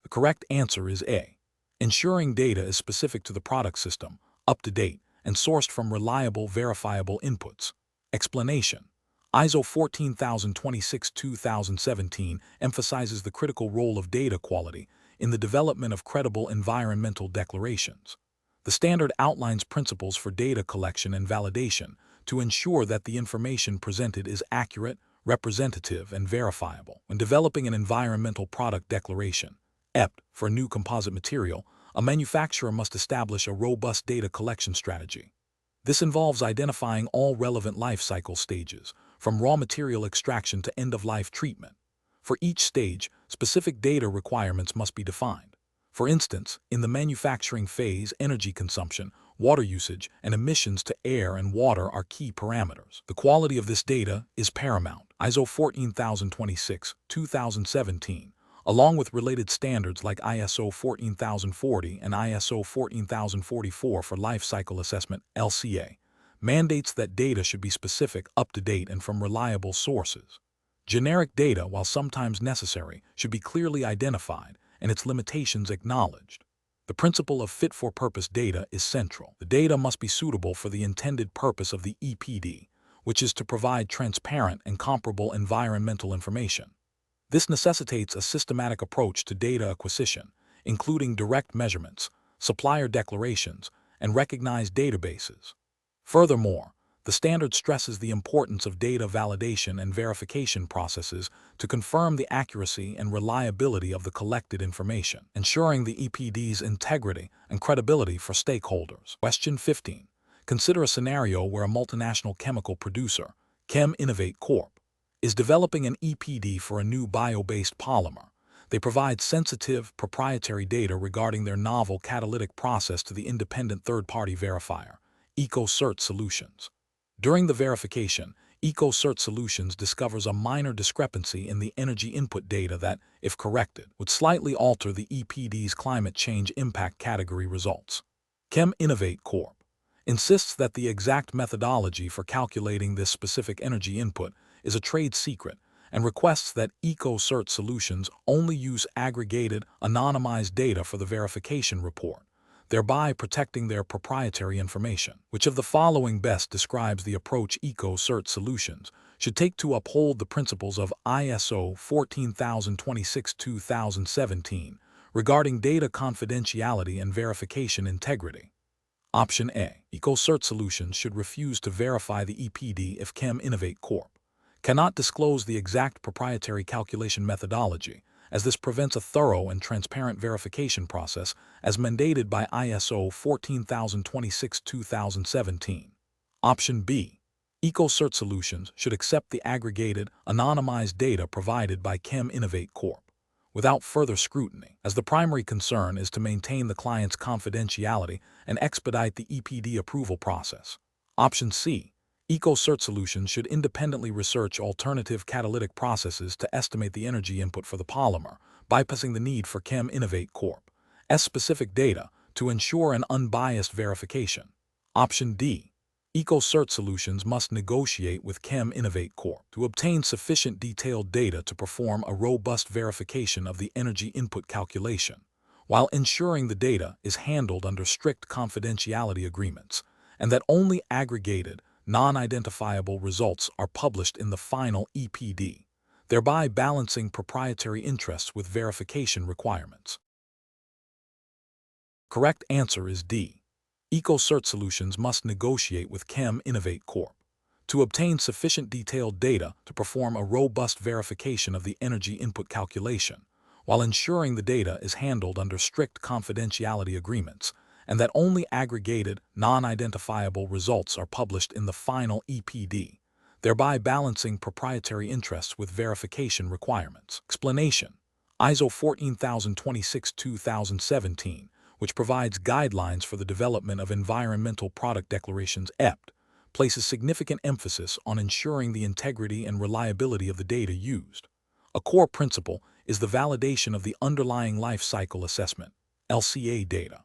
Speaker 1: The correct answer is A. Ensuring data is specific to the product system, up-to-date, and sourced from reliable, verifiable inputs. Explanation: ISO 14026-2017 emphasizes the critical role of data quality in the development of credible environmental declarations. The standard outlines principles for data collection and validation to ensure that the information presented is accurate, representative, and verifiable. When developing an environmental product declaration, EPD, for a new composite material, a manufacturer must establish a robust data collection strategy. This involves identifying all relevant life cycle stages, from raw material extraction to end-of-life treatment. For each stage, specific data requirements must be defined. For instance, in the manufacturing phase, energy consumption, water usage, and emissions to air and water are key parameters. The quality of this data is paramount. ISO 14026, 2017, along with related standards like ISO 14040 and ISO 14044 for life cycle assessment (LCA), mandates that data should be specific, up-to-date, and from reliable sources. Generic data, while sometimes necessary, should be clearly identified and its limitations acknowledged. The principle of fit-for-purpose data is central. The data must be suitable for the intended purpose of the EPD, which is to provide transparent and comparable environmental information. This necessitates a systematic approach to data acquisition, including direct measurements, supplier declarations, and recognized databases. Furthermore, the standard stresses the importance of data validation and verification processes to confirm the accuracy and reliability of the collected information, ensuring the EPD's integrity and credibility for stakeholders. Question 15. Consider a scenario where a multinational chemical producer, Environme Corp., is developing an EPD for a new bio-based polymer. They provide sensitive, proprietary data regarding their novel catalytic process to the independent third-party verifier, EcoCert Solutions. During the verification, EcoCert Solutions discovers a minor discrepancy in the energy input data that, if corrected, would slightly alter the EPD's climate change impact category results. Environme Corp. insists that the exact methodology for calculating this specific energy input is a trade secret and requests that EcoCert Solutions only use aggregated, anonymized data for the verification report, thereby protecting their proprietary information. Which of the following best describes the approach EcoCert Solutions should take to uphold the principles of ISO 14026-2017 regarding data confidentiality and verification integrity? Option A. EcoCert Solutions should refuse to verify the EPD if Environme Corp. cannot disclose the exact proprietary calculation methodology, as this prevents a thorough and transparent verification process as mandated by ISO 14026-2017. Option B. EcoCert Solutions should accept the aggregated, anonymized data provided by Environme Corp. without further scrutiny, as the primary concern is to maintain the client's confidentiality and expedite the EPD approval process. Option C. EcoCert Solutions should independently research alternative catalytic processes to estimate the energy input for the polymer, bypassing the need for Environme Corp.'s specific data to ensure an unbiased verification. Option D. EcoCert Solutions must negotiate with Environme Corp. to obtain sufficient detailed data to perform a robust verification of the energy input calculation, while ensuring the data is handled under strict confidentiality agreements, and that only aggregated, non-identifiable results are published in the final EPD, thereby balancing proprietary interests with verification requirements. Correct answer is D. EcoCert Solutions must negotiate with Environme Corp. to obtain sufficient detailed data to perform a robust verification of the energy input calculation, while ensuring the data is handled under strict confidentiality agreements, and that only aggregated, non-identifiable results are published in the final EPD, thereby balancing proprietary interests with verification requirements. Explanation: ISO 14026-2017, which provides guidelines for the development of environmental product declarations (EPD), places significant emphasis on ensuring the integrity and reliability of the data used. A core principle is the validation of the underlying life cycle assessment (LCA) data.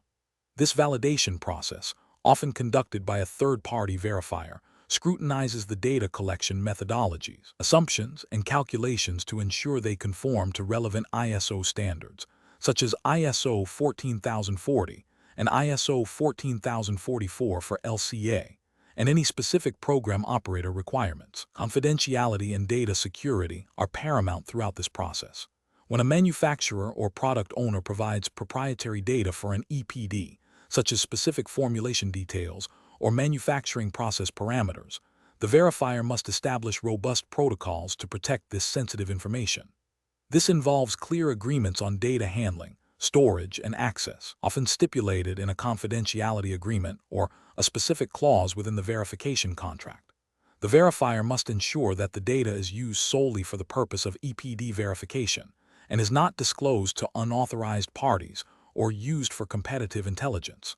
Speaker 1: This validation process, often conducted by a third-party verifier, scrutinizes the data collection methodologies, assumptions, and calculations to ensure they conform to relevant ISO standards, such as ISO 14040 and ISO 14044 for LCA, and any specific program operator requirements. Confidentiality and data security are paramount throughout this process. When a manufacturer or product owner provides proprietary data for an EPD, such as specific formulation details or manufacturing process parameters, the verifier must establish robust protocols to protect this sensitive information. This involves clear agreements on data handling, storage, and access, often stipulated in a confidentiality agreement or a specific clause within the verification contract. The verifier must ensure that the data is used solely for the purpose of EPD verification and is not disclosed to unauthorized parties or used for competitive intelligence.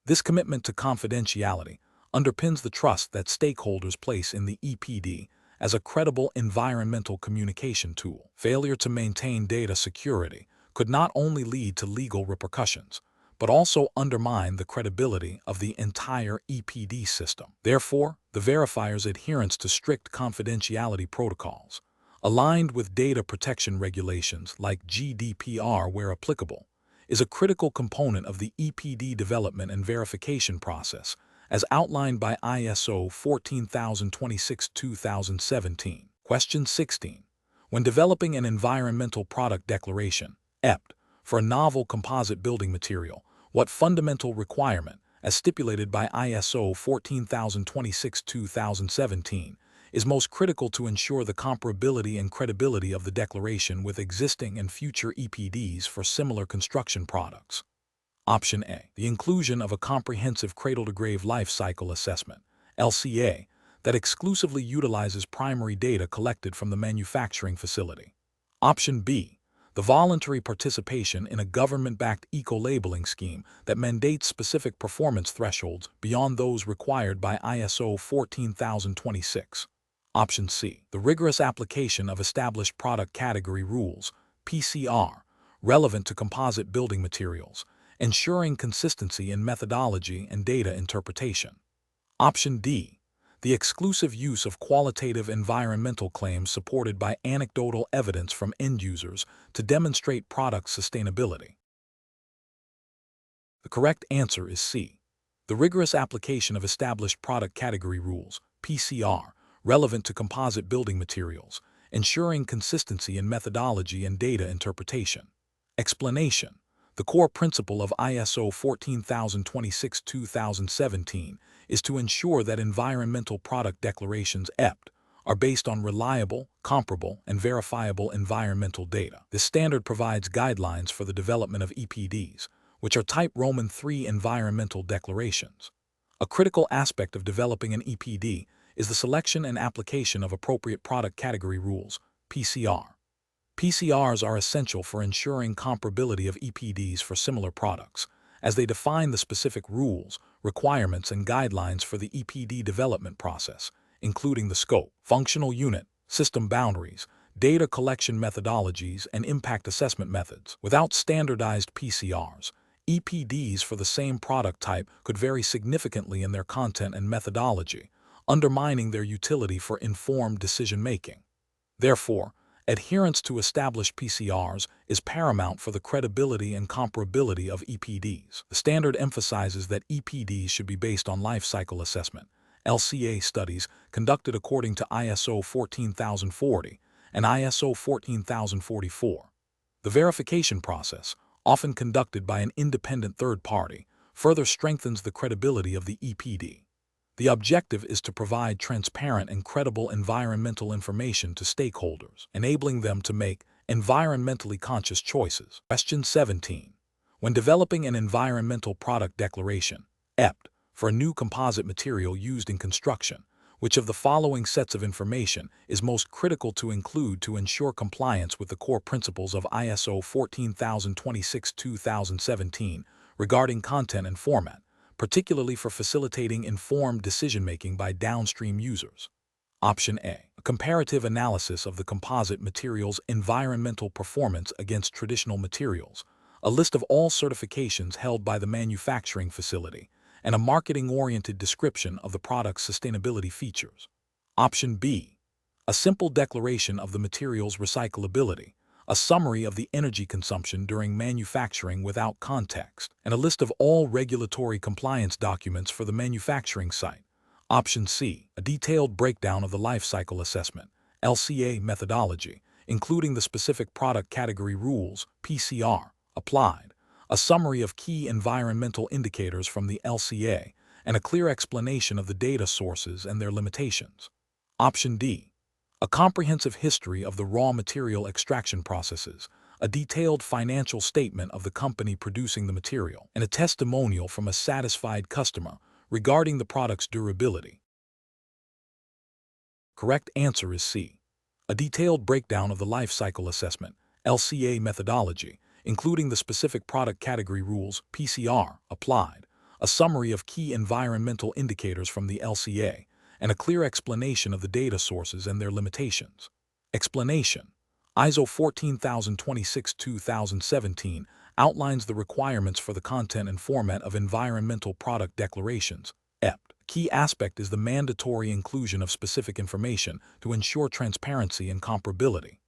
Speaker 1: This commitment to confidentiality underpins the trust that stakeholders place in the EPD as a credible environmental communication tool. Failure to maintain data security could not only lead to legal repercussions, but also undermine the credibility of the entire EPD system. Therefore, the verifier's adherence to strict confidentiality protocols, aligned with data protection regulations like GDPR where applicable, is a critical component of the EPD development and verification process, as outlined by ISO 14026-2017. Question 16. When developing an environmental product declaration, EPD, for a novel composite building material, what fundamental requirement, as stipulated by ISO 14026-2017, is most critical to ensure the comparability and credibility of the declaration with existing and future EPDs for similar construction products? Option A. The inclusion of a comprehensive cradle-to-grave life cycle assessment, LCA, that exclusively utilizes primary data collected from the manufacturing facility. Option B. The voluntary participation in a government-backed eco-labeling scheme that mandates specific performance thresholds beyond those required by ISO 14026. Option C. The rigorous application of established product category rules, PCR, relevant to composite building materials, ensuring consistency in methodology and data interpretation. Option D. The exclusive use of qualitative environmental claims supported by anecdotal evidence from end users to demonstrate product sustainability. The correct answer is C. The rigorous application of established product category rules, PCR, relevant to composite building materials, ensuring consistency in methodology and data interpretation. Explanation. The core principle of ISO 14026-2017 is to ensure that environmental product declarations (EPD) are based on reliable, comparable, and verifiable environmental data. This standard provides guidelines for the development of EPDs, which are Type Roman III environmental declarations. A critical aspect of developing an EPD is the selection and application of appropriate product category rules, PCR. PCRs are essential for ensuring comparability of EPDs for similar products, as they define the specific rules, requirements, and guidelines for the EPD development process, including the scope, functional unit, system boundaries, data collection methodologies, and impact assessment methods. Without standardized PCRs, EPDs for the same product type could vary significantly in their content and methodology, undermining their utility for informed decision-making. Therefore, adherence to established PCRs is paramount for the credibility and comparability of EPDs. The standard emphasizes that EPDs should be based on life cycle assessment, LCA studies conducted according to ISO 14040 and ISO 14044. The verification process, often conducted by an independent third party, further strengthens the credibility of the EPD. The objective is to provide transparent and credible environmental information to stakeholders, enabling them to make environmentally conscious choices. Question 17. When developing an environmental product declaration, EPD, for a new composite material used in construction, which of the following sets of information is most critical to include to ensure compliance with the core principles of ISO 14026-2017 regarding content and format, particularly for facilitating informed decision-making by downstream users? Option A. A comparative analysis of the composite material's environmental performance against traditional materials, a list of all certifications held by the manufacturing facility, and a marketing-oriented description of the product's sustainability features. Option B. A simple declaration of the material's recyclability, a summary of the energy consumption during manufacturing without context, and a list of all regulatory compliance documents for the manufacturing site. Option C. A detailed breakdown of the life cycle assessment, LCA methodology, including the specific product category rules, PCR, applied, a summary of key environmental indicators from the LCA, and a clear explanation of the data sources and their limitations. Option D. A comprehensive history of the raw material extraction processes, a detailed financial statement of the company producing the material, and a testimonial from a satisfied customer regarding the product's durability. Correct answer is C. A detailed breakdown of the life cycle assessment, LCA methodology, including the specific product category rules, PCR, applied, a summary of key environmental indicators from the LCA, and a clear explanation of the data sources and their limitations. Explanation: ISO 14026-2017 outlines the requirements for the content and format of Environmental Product Declarations, EPD. Key aspect is the mandatory inclusion of specific information to ensure transparency and comparability.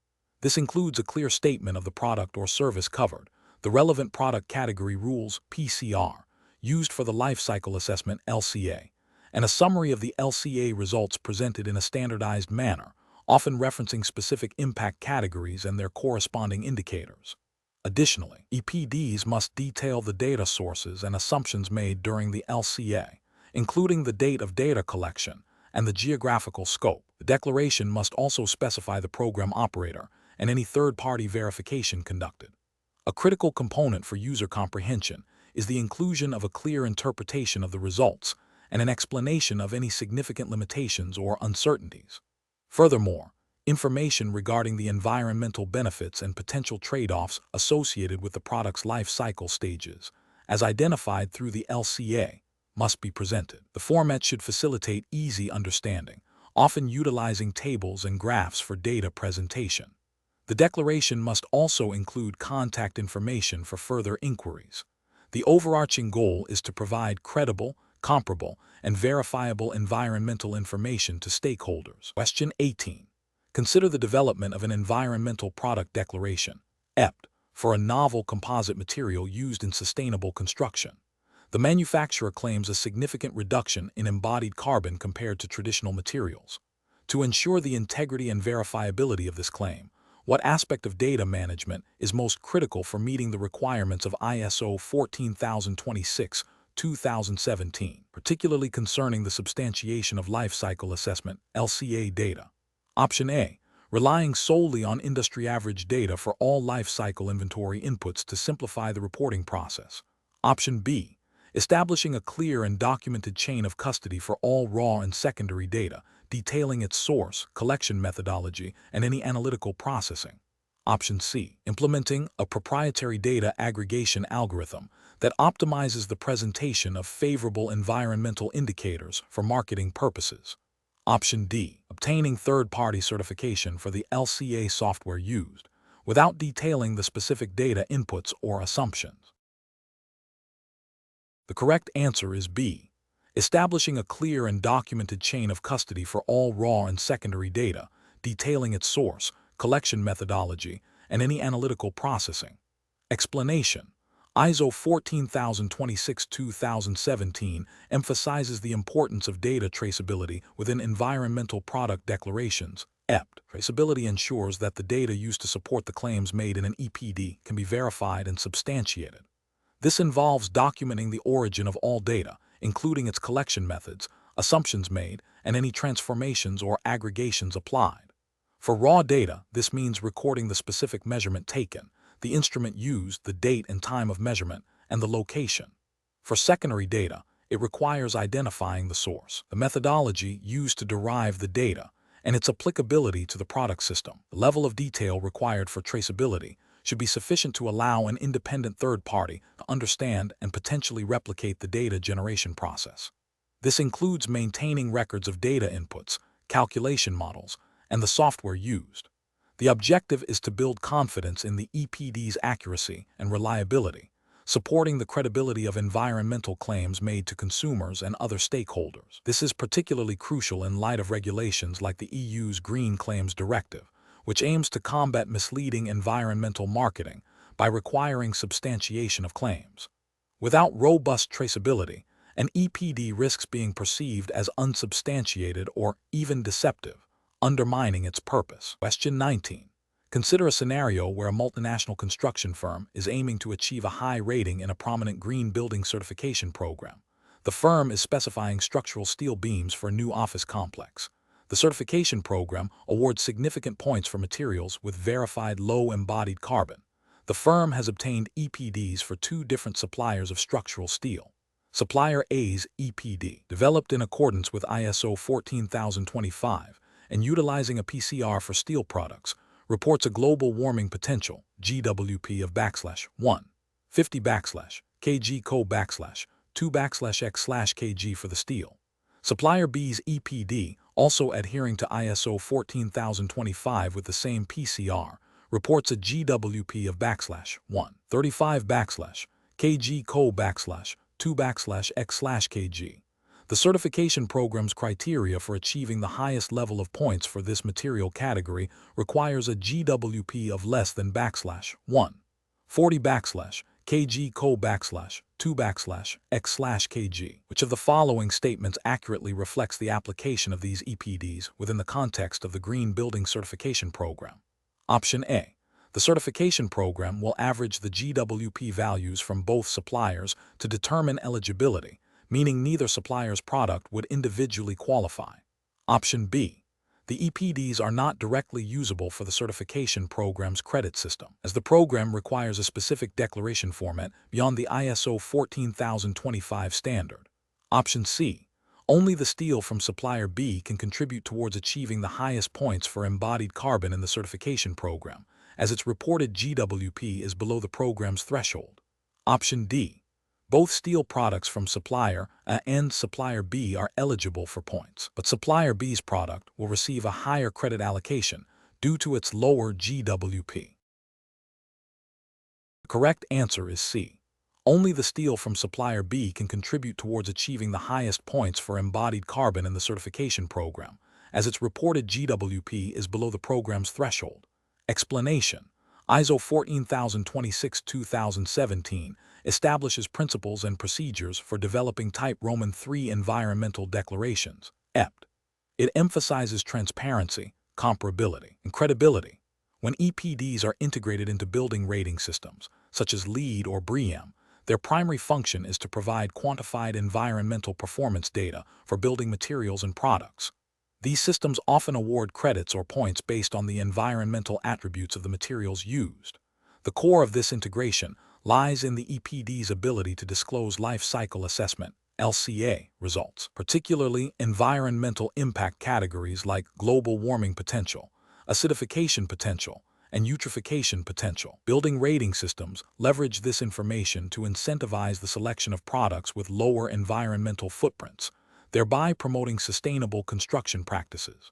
Speaker 1: This includes a clear statement of the product or service covered, the relevant product category rules (PCR) used for the life cycle assessment (LCA), and a summary of the LCA results presented in a standardized manner, often referencing specific impact categories and their corresponding indicators. Additionally, EPDs must detail the data sources and assumptions made during the LCA, including the date of data collection and the geographical scope. The declaration must also specify the program operator and any third-party verification conducted. A critical component for user comprehension is the inclusion of a clear interpretation of the results and an explanation of any significant limitations or uncertainties. Furthermore, information regarding the environmental benefits and potential trade-offs associated with the product's life cycle stages, as identified through the LCA, must be presented. The format should facilitate easy understanding, often utilizing tables and graphs for data presentation. The declaration must also include contact information for further inquiries. The overarching goal is to provide credible, comparable, and verifiable environmental information to stakeholders. Question 18. Consider the development of an Environmental Product Declaration, EPD, for a novel composite material used in sustainable construction. The manufacturer claims a significant reduction in embodied carbon compared to traditional materials. To ensure the integrity and verifiability of this claim, what aspect of data management is most critical for meeting the requirements of ISO 14026-2017, particularly concerning the substantiation of life cycle assessment (LCA) data? Option A: relying solely on industry average data for all life cycle inventory inputs to simplify the reporting process. Option B: establishing a clear and documented chain of custody for all raw and secondary data, detailing its source, collection methodology, and any analytical processing. Option C: implementing a proprietary data aggregation algorithm that optimizes the presentation of favorable environmental indicators for marketing purposes. Option D: obtaining third-party certification for the LCA software used, without detailing the specific data inputs or assumptions. The correct answer is B: establishing a clear and documented chain of custody for all raw and secondary data, detailing its source, collection methodology, and any analytical processing. Explanation: ISO 14026-2017 emphasizes the importance of data traceability within environmental product declarations, EPD. Traceability ensures that the data used to support the claims made in an EPD can be verified and substantiated. This involves documenting the origin of all data, including its collection methods, assumptions made, and any transformations or aggregations applied. For raw data, this means recording the specific measurement taken, the instrument used, the date and time of measurement, and the location. For secondary data, it requires identifying the source, the methodology used to derive the data, and its applicability to the product system. The level of detail required for traceability should be sufficient to allow an independent third party to understand and potentially replicate the data generation process. This includes maintaining records of data inputs, calculation models, and the software used. The objective is to build confidence in the EPD's accuracy and reliability, supporting the credibility of environmental claims made to consumers and other stakeholders. This is particularly crucial in light of regulations like the EU's Green Claims Directive, which aims to combat misleading environmental marketing by requiring substantiation of claims. Without robust traceability, an EPD risks being perceived as unsubstantiated or even deceptive, undermining its purpose. Question 19. Consider a scenario where a multinational construction firm is aiming to achieve a high rating in a prominent green building certification program. The firm is specifying structural steel beams for a new office complex. The certification program awards significant points for materials with verified low embodied carbon. The firm has obtained EPDs for 2 different suppliers of structural steel. Supplier A's EPD, developed in accordance with ISO 14025 and utilizing a PCR for steel products, reports a global warming potential, GWP of /1, 50 kg/co 2/X/kg for the steel. Supplier B's EPD, also adhering to ISO 14025 with the same PCR, reports a GWP of /135/kg co/2/X/kg. The certification program's criteria for achieving the highest level of points for this material category requires a GWP of less than /140/kg co/2/X/kg. Which of the following statements accurately reflects the application of these EPDs within the context of the Green Building Certification Program? Option A. The certification program will average the GWP values from both suppliers to determine eligibility, meaning neither supplier's product would individually qualify. Option B. The EPDs are not directly usable for the certification program's credit system, as the program requires a specific declaration format beyond the ISO 14025 standard. Option C. Only the steel from supplier B can contribute towards achieving the highest points for embodied carbon in the certification program, as its reported GWP is below the program's threshold. Option D. Both steel products from supplier A and supplier B are eligible for points, but supplier B's product will receive a higher credit allocation due to its lower GWP. The correct answer is C. Only the steel from supplier B can contribute towards achieving the highest points for embodied carbon in the certification program, as its reported GWP is below the program's threshold. Explanation: ISO 14026-2017 establishes principles and procedures for developing Type Roman III environmental declarations, EPD. It emphasizes transparency, comparability, and credibility. When EPDs are integrated into building rating systems, such as LEED or BREEAM, their primary function is to provide quantified environmental performance data for building materials and products. These systems often award credits or points based on the environmental attributes of the materials used. The core of this integration lies in the EPD's ability to disclose life cycle assessment (LCA) results, particularly environmental impact categories like global warming potential, acidification potential, and eutrophication potential. Building rating systems leverage this information to incentivize the selection of products with lower environmental footprints, thereby promoting sustainable construction practices.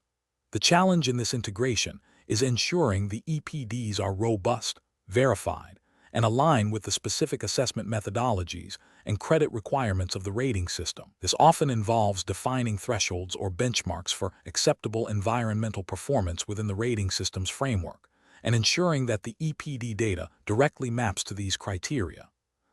Speaker 1: The challenge in this integration is ensuring the EPDs are robust, verified, and align with the specific assessment methodologies and credit requirements of the rating system. This often involves defining thresholds or benchmarks for acceptable environmental performance within the rating system's framework, and ensuring that the EPD data directly maps to these criteria.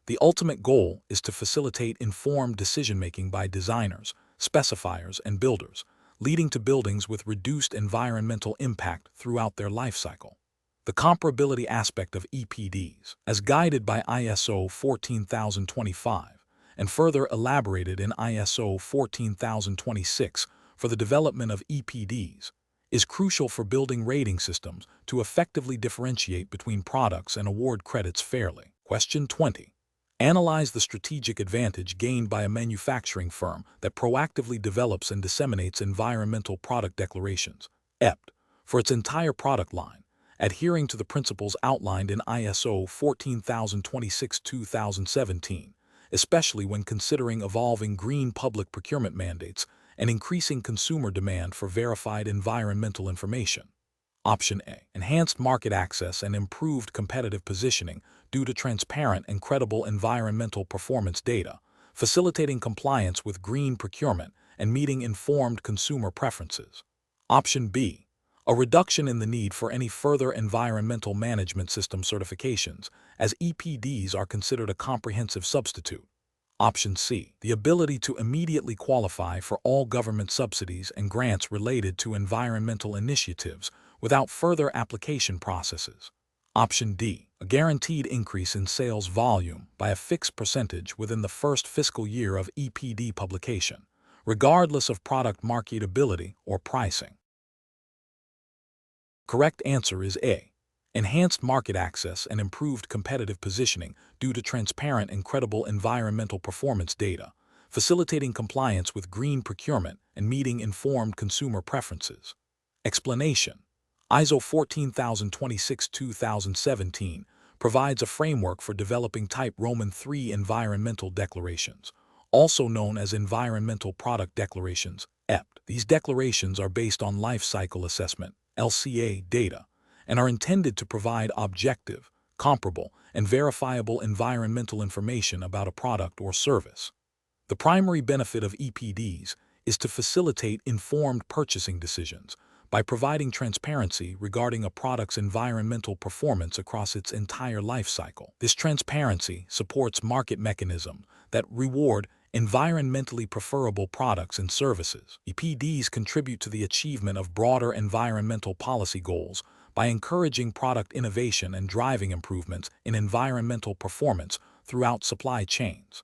Speaker 1: The ultimate goal is to facilitate informed decision-making by designers, specifiers, and builders, leading to buildings with reduced environmental impact throughout their life cycle. The comparability aspect of EPDs, as guided by ISO 14025 and further elaborated in ISO 14026 for the development of EPDs, is crucial for building rating systems to effectively differentiate between products and award credits fairly. Question 20. Analyze the strategic advantage gained by a manufacturing firm that proactively develops and disseminates environmental product declarations, EPD, for its entire product line, adhering to the principles outlined in ISO 14026-2017, especially when considering evolving green public procurement mandates and increasing consumer demand for verified environmental information. Option A. Enhanced market access and improved competitive positioning due to transparent and credible environmental performance data, facilitating compliance with green procurement and meeting informed consumer preferences. Option B. A reduction in the need for any further environmental management system certifications, as EPDs are considered a comprehensive substitute. Option C. The ability to immediately qualify for all government subsidies and grants related to environmental initiatives without further application processes. Option D. A guaranteed increase in sales volume by a fixed percentage within the first fiscal year of EPD publication, regardless of product marketability or pricing. Correct answer is A. Enhanced market access and improved competitive positioning due to transparent and credible environmental performance data, facilitating compliance with green procurement and meeting informed consumer preferences. Explanation: ISO 14026-2017 provides a framework for developing Type Roman III environmental declarations, also known as Environmental Product Declarations, EPD. These declarations are based on life cycle assessment, LCA, data, and are intended to provide objective, comparable, and verifiable environmental information about a product or service. The primary benefit of EPDs is to facilitate informed purchasing decisions by providing transparency regarding a product's environmental performance across its entire life cycle. This transparency supports market mechanisms that reward environmentally preferable products and services. EPDs contribute to the achievement of broader environmental policy goals by encouraging product innovation and driving improvements in environmental performance throughout supply chains.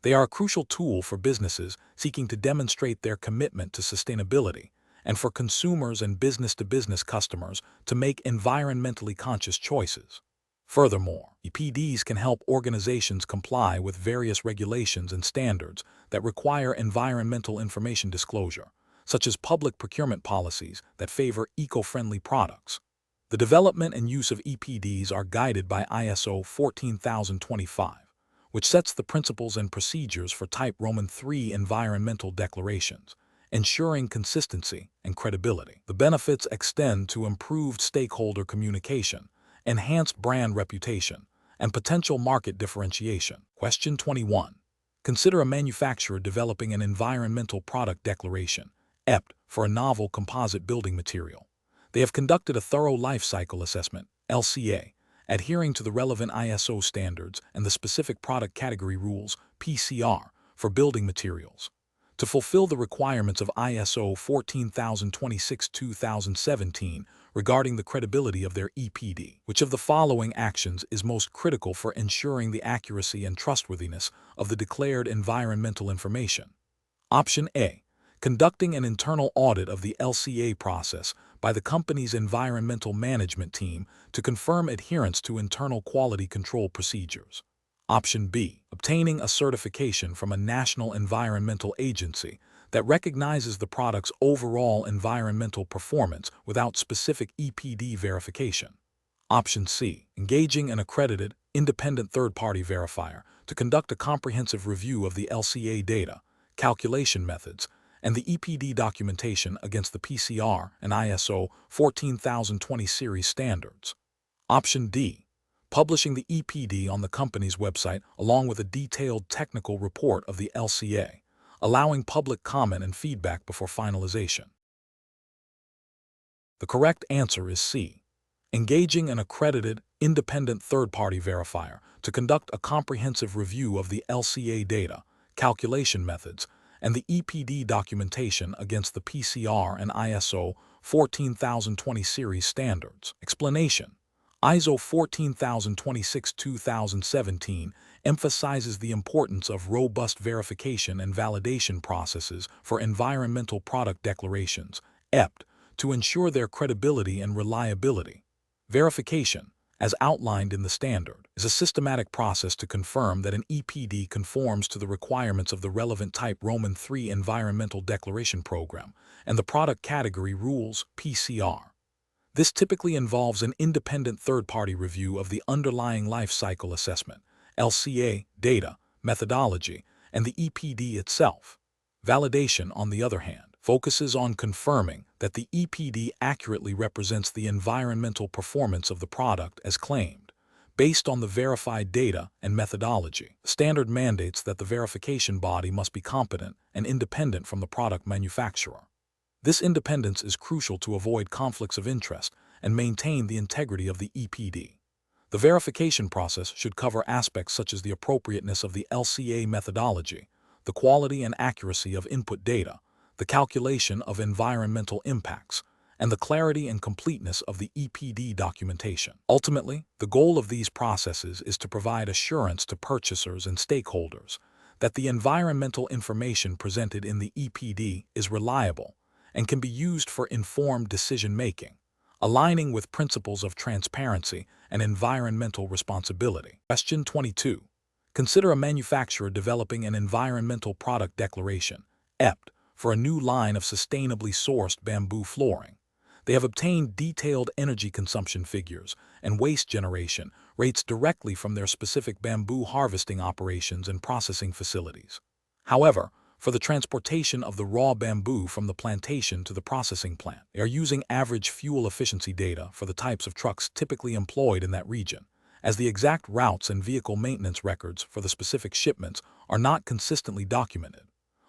Speaker 1: They are a crucial tool for businesses seeking to demonstrate their commitment to sustainability, and for consumers and business-to-business customers to make environmentally conscious choices. Furthermore, EPDs can help organizations comply with various regulations and standards that require environmental information disclosure, such as public procurement policies that favor eco-friendly products. The development and use of EPDs are guided by ISO 14025, which sets the principles and procedures for Type III environmental declarations, ensuring consistency and credibility. The benefits extend to improved stakeholder communication, enhanced brand reputation, and potential market differentiation. Question 21. Consider a manufacturer developing an environmental product declaration, EPD, for a novel composite building material. They have conducted a thorough life cycle assessment, LCA, adhering to the relevant ISO standards and the specific product category rules, PCR, for building materials. To fulfill the requirements of ISO 14026-2017 regarding the credibility of their EPD, which of the following actions is most critical for ensuring the accuracy and trustworthiness of the declared environmental information? Option A. Conducting an internal audit of the LCA process by the company's environmental management team to confirm adherence to internal quality control procedures. Option B. Obtaining a certification from a national environmental agency that recognizes the product's overall environmental performance without specific EPD verification. Option C. Engaging an accredited, independent third-party verifier to conduct a comprehensive review of the LCA data, calculation methods, and the EPD documentation against the PCR and ISO 14020 series standards. Option D. Publishing the EPD on the company's website along with a detailed technical report of the LCA, allowing public comment and feedback before finalization. The correct answer is C. Engaging an accredited, independent third-party verifier to conduct a comprehensive review of the LCA data, calculation methods, and the EPD documentation against the PCR and ISO 14020 series standards. Explanation: ISO 14026-2017 emphasizes the importance of robust verification and validation processes for environmental product declarations, EPD, to ensure their credibility and reliability. Verification, as outlined in the standard, is a systematic process to confirm that an EPD conforms to the requirements of the relevant Type III Environmental Declaration Program and the Product Category Rules, PCR. This typically involves an independent third-party review of the underlying life cycle assessment, LCA, data, methodology, and the EPD itself. Validation, on the other hand, focuses on confirming that the EPD accurately represents the environmental performance of the product as claimed, based on the verified data and methodology. The standard mandates that the verification body must be competent and independent from the product manufacturer. This independence is crucial to avoid conflicts of interest and maintain the integrity of the EPD. The verification process should cover aspects such as the appropriateness of the LCA methodology, the quality and accuracy of input data, the calculation of environmental impacts, and the clarity and completeness of the EPD documentation. Ultimately, the goal of these processes is to provide assurance to purchasers and stakeholders that the environmental information presented in the EPD is reliable and can be used for informed decision-making, aligning with principles of transparency and environmental responsibility. Question 22. Consider a manufacturer developing an environmental product declaration, EPD, for a new line of sustainably sourced bamboo flooring. They have obtained detailed energy consumption figures and waste generation rates directly from their specific bamboo harvesting operations and processing facilities. However, for the transportation of the raw bamboo from the plantation to the processing plant, they are using average fuel efficiency data for the types of trucks typically employed in that region, as the exact routes and vehicle maintenance records for the specific shipments are not consistently documented.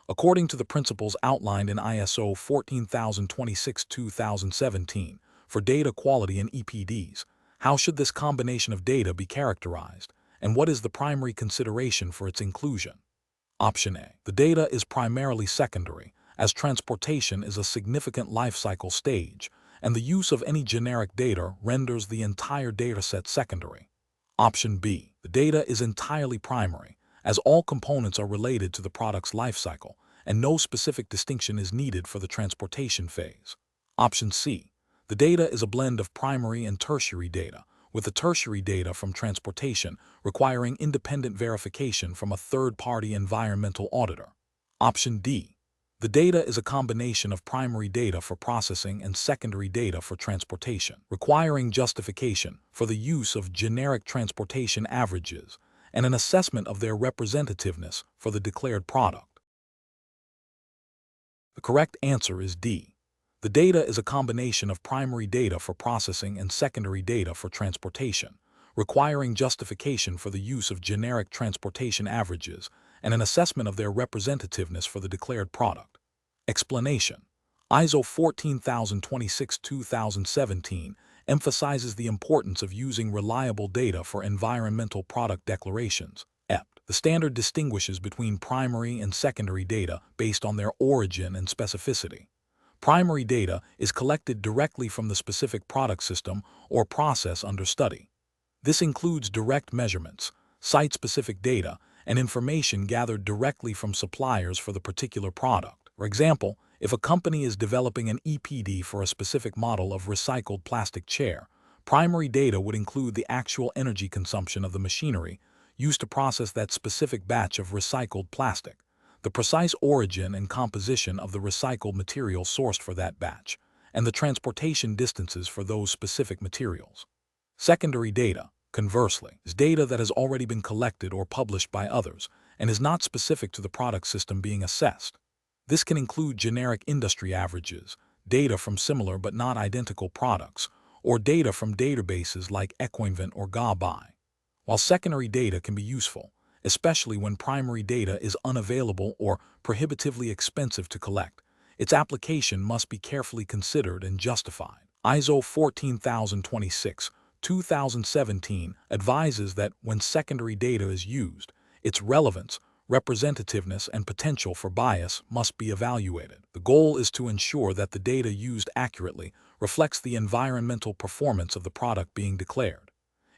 Speaker 1: According to the principles outlined in ISO 14026-2017 for data quality in EPDs, how should this combination of data be characterized, and what is the primary consideration for its inclusion? Option A. The data is primarily secondary, as transportation is a significant life cycle stage, and the use of any generic data renders the entire dataset secondary. Option B. The data is entirely primary, as all components are related to the product's life cycle, and no specific distinction is needed for the transportation phase. Option C. The data is a blend of primary and tertiary data, with the tertiary data from transportation requiring independent verification from a third-party environmental auditor. Option D. The data is a combination of primary data for processing and secondary data for transportation, requiring justification for the use of generic transportation averages and an assessment of their representativeness for the declared product. The correct answer is D. The data is a combination of primary data for processing and secondary data for transportation, requiring justification for the use of generic transportation averages and an assessment of their representativeness for the declared product. Explanation: ISO 14026-2017 emphasizes the importance of using reliable data for environmental product declarations, EPD. The standard distinguishes between primary and secondary data based on their origin and specificity. Primary data is collected directly from the specific product system or process under study. This includes direct measurements, site-specific data, and information gathered directly from suppliers for the particular product. For example, if a company is developing an EPD for a specific model of recycled plastic chair, primary data would include the actual energy consumption of the machinery used to process that specific batch of recycled plastic, the precise origin and composition of the recycled material sourced for that batch, and the transportation distances for those specific materials. Secondary data, conversely, is data that has already been collected or published by others and is not specific to the product system being assessed. This can include generic industry averages, data from similar but not identical products, or data from databases like Ecoinvent or GABI. While secondary data can be useful, especially when primary data is unavailable or prohibitively expensive to collect, its application must be carefully considered and justified. ISO 14026-2017 advises that when secondary data is used, its relevance, representativeness, and potential for bias must be evaluated. The goal is to ensure that the data used accurately reflects the environmental performance of the product being declared.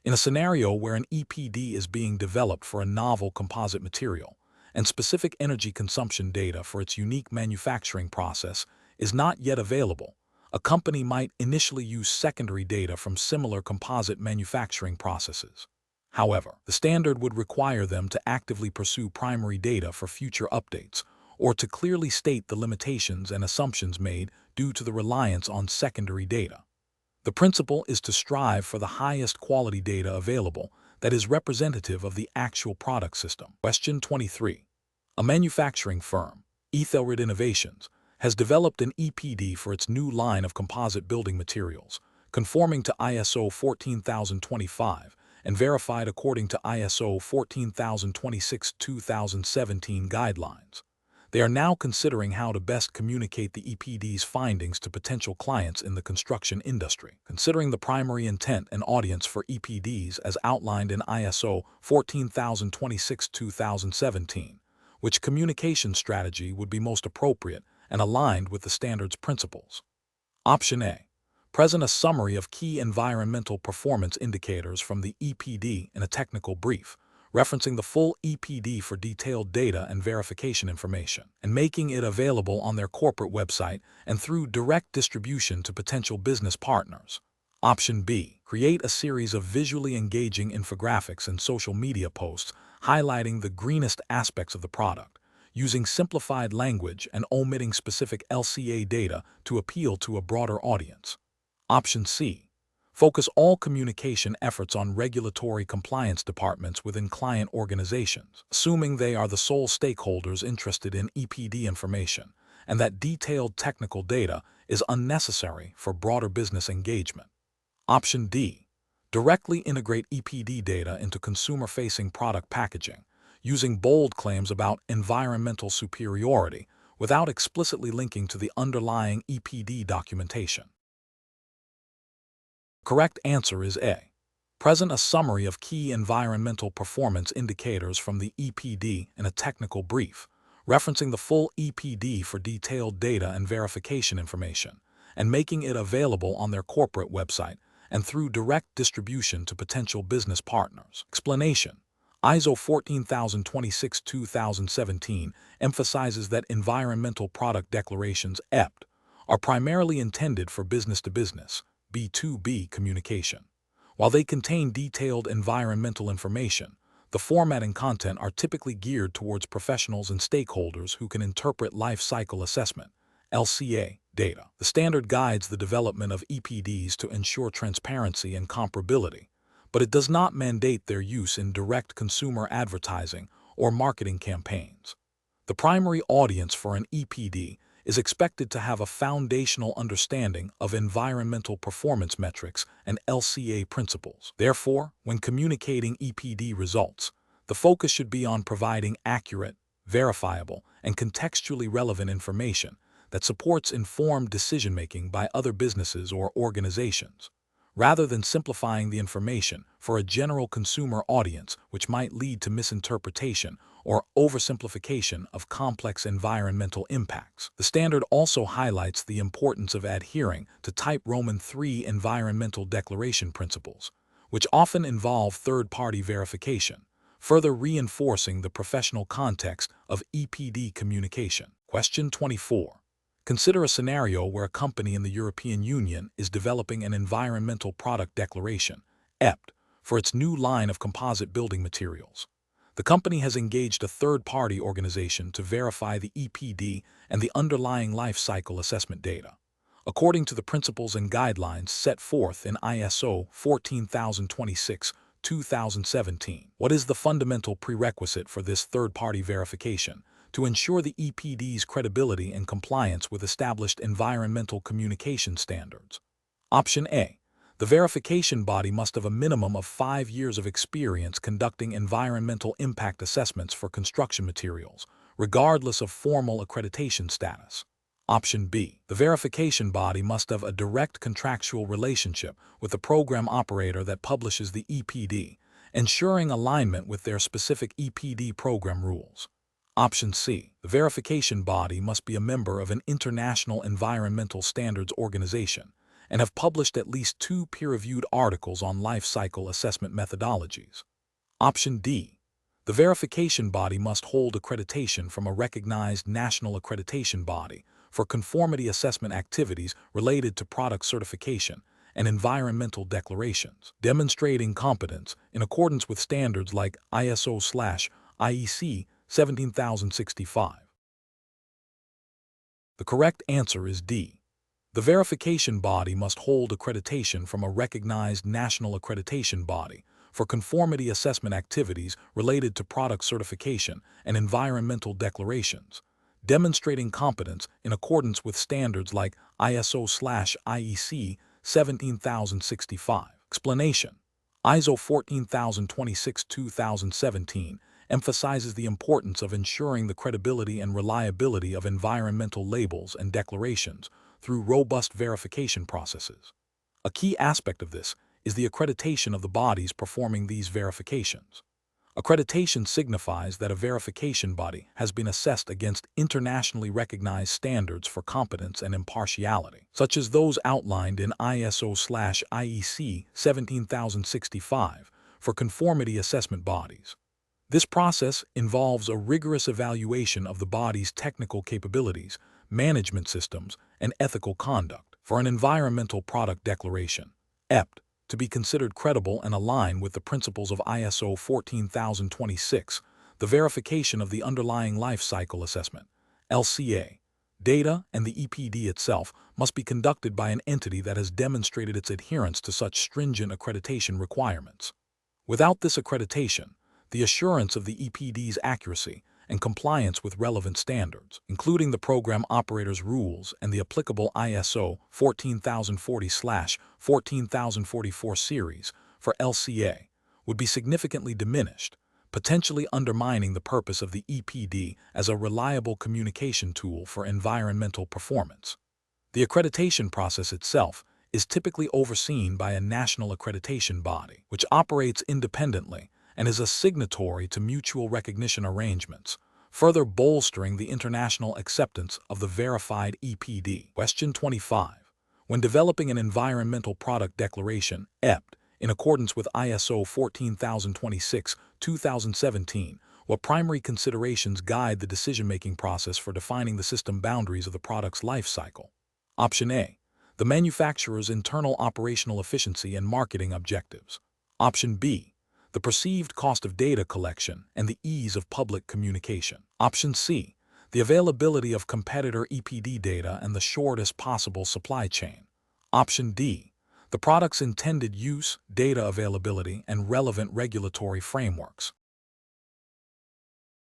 Speaker 1: In a scenario where an EPD is being developed for a novel composite material, and specific energy consumption data for its unique manufacturing process is not yet available, a company might initially use secondary data from similar composite manufacturing processes. However, the standard would require them to actively pursue primary data for future updates, or to clearly state the limitations and assumptions made due to the reliance on secondary data. The principle is to strive for the highest quality data available that is representative of the actual product system. Question 23. A manufacturing firm, Ethelred Innovations, has developed an EPD for its new line of composite building materials, conforming to ISO 14025 and verified according to ISO 14026-2017 guidelines. They are now considering how to best communicate the EPD's findings to potential clients in the construction industry. Considering the primary intent and audience for EPDs as outlined in ISO 14026-2017, which communication strategy would be most appropriate and aligned with the standard's principles? Option A. Present a summary of key environmental performance indicators from the EPD in a technical brief, referencing the full EPD for detailed data and verification information, and making it available on their corporate website and through direct distribution to potential business partners. Option B. Create a series of visually engaging infographics and social media posts highlighting the greenest aspects of the product, using simplified language and omitting specific LCA data to appeal to a broader audience. Option C. Focus all communication efforts on regulatory compliance departments within client organizations, assuming they are the sole stakeholders interested in EPD information, and that detailed technical data is unnecessary for broader business engagement. Option D. Directly integrate EPD data into consumer-facing product packaging, using bold claims about environmental superiority without explicitly linking to the underlying EPD documentation. Correct answer is A. Present a summary of key environmental performance indicators from the EPD in a technical brief, referencing the full EPD for detailed data and verification information, and making it available on their corporate website and through direct distribution to potential business partners. Explanation: ISO 14026-2017 emphasizes that environmental product declarations (EPD) are primarily intended for business-to-business (B2B) communication. While they contain detailed environmental information, the format and content are typically geared towards professionals and stakeholders who can interpret life cycle assessment (LCA) data. The standard guides the development of EPDs to ensure transparency and comparability, but it does not mandate their use in direct consumer advertising or marketing campaigns. The primary audience for an EPD is expected to have a foundational understanding of environmental performance metrics and LCA principles. Therefore, when communicating EPD results, the focus should be on providing accurate, verifiable, and contextually relevant information that supports informed decision-making by other businesses or organizations, rather than simplifying the information for a general consumer audience, which might lead to misinterpretation or oversimplification of complex environmental impacts. The standard also highlights the importance of adhering to Type Roman III environmental declaration principles, which often involve third-party verification, further reinforcing the professional context of EPD communication. Question 24. Consider a scenario where a company in the European Union is developing an environmental product declaration, EPD, for its new line of composite building materials. The company has engaged a third-party organization to verify the EPD and the underlying life cycle assessment data, according to the principles and guidelines set forth in ISO 14026-2017. What is the fundamental prerequisite for this third-party verification to ensure the EPD's credibility and compliance with established environmental communication standards? Option A. The verification body must have a minimum of 5 years of experience conducting environmental impact assessments for construction materials, regardless of formal accreditation status. Option B. The verification body must have a direct contractual relationship with the program operator that publishes the EPD, ensuring alignment with their specific EPD program rules. Option C. The verification body must be a member of an international environmental standards organization and have published at least 2 peer-reviewed articles on life cycle assessment methodologies. Option D. The verification body must hold accreditation from a recognized national accreditation body for conformity assessment activities related to product certification and environmental declarations, demonstrating competence in accordance with standards like ISO/IEC 17065. The correct answer is D. The verification body must hold accreditation from a recognized national accreditation body for conformity assessment activities related to product certification and environmental declarations, demonstrating competence in accordance with standards like ISO/IEC 17065. Explanation: ISO 14026-2017 emphasizes the importance of ensuring the credibility and reliability of environmental labels and declarations through robust verification processes. A key aspect of this is the accreditation of the bodies performing these verifications. Accreditation signifies that a verification body has been assessed against internationally recognized standards for competence and impartiality, such as those outlined in ISO/IEC 17065 for conformity assessment bodies. This process involves a rigorous evaluation of the body's technical capabilities, management systems, and ethical conduct. For an environmental product declaration, EPD, to be considered credible and align with the principles of ISO 14026, the verification of the underlying life cycle assessment, LCA, Data and the EPD itself must be conducted by an entity that has demonstrated its adherence to such stringent accreditation requirements. Without this accreditation, the assurance of the EPD's accuracy and compliance with relevant standards, including the Program Operator's Rules and the applicable ISO 14040/14044 series for LCA, would be significantly diminished, potentially undermining the purpose of the EPD as a reliable communication tool for environmental performance. The accreditation process itself is typically overseen by a national accreditation body, which operates independently and is a signatory to mutual recognition arrangements, further bolstering the international acceptance of the verified EPD. Question 25. When developing an Environmental Product Declaration, EPD, in accordance with ISO 14026/2017, what primary considerations guide the decision-making process for defining the system boundaries of the product's life cycle? Option A. The manufacturer's internal operational efficiency and marketing objectives. Option B. The perceived cost of data collection and the ease of public communication. Option C. The availability of competitor EPD data and the shortest possible supply chain. Option D. The product's intended use, data availability, and relevant regulatory frameworks.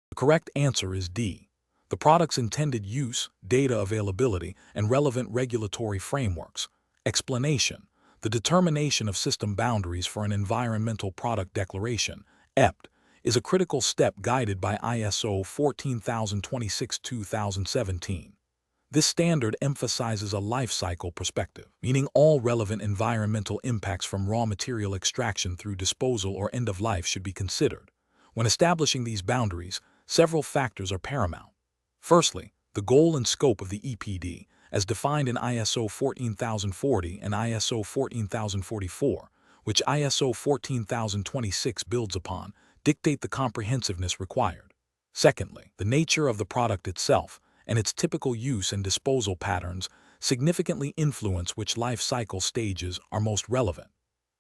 Speaker 1: The correct answer is D. The product's intended use, data availability, and relevant regulatory frameworks. Explanation: the determination of system boundaries for an Environmental Product Declaration, EPD, is a critical step guided by ISO 14026/2017. This standard emphasizes a life cycle perspective, meaning all relevant environmental impacts from raw material extraction through disposal or end of life should be considered. When establishing these boundaries, several factors are paramount. Firstly, the goal and scope of the EPD, as defined in ISO 14040 and ISO 14044, which ISO 14026 builds upon, dictate the comprehensiveness required. Secondly, the nature of the product itself and its typical use and disposal patterns significantly influence which life cycle stages are most relevant.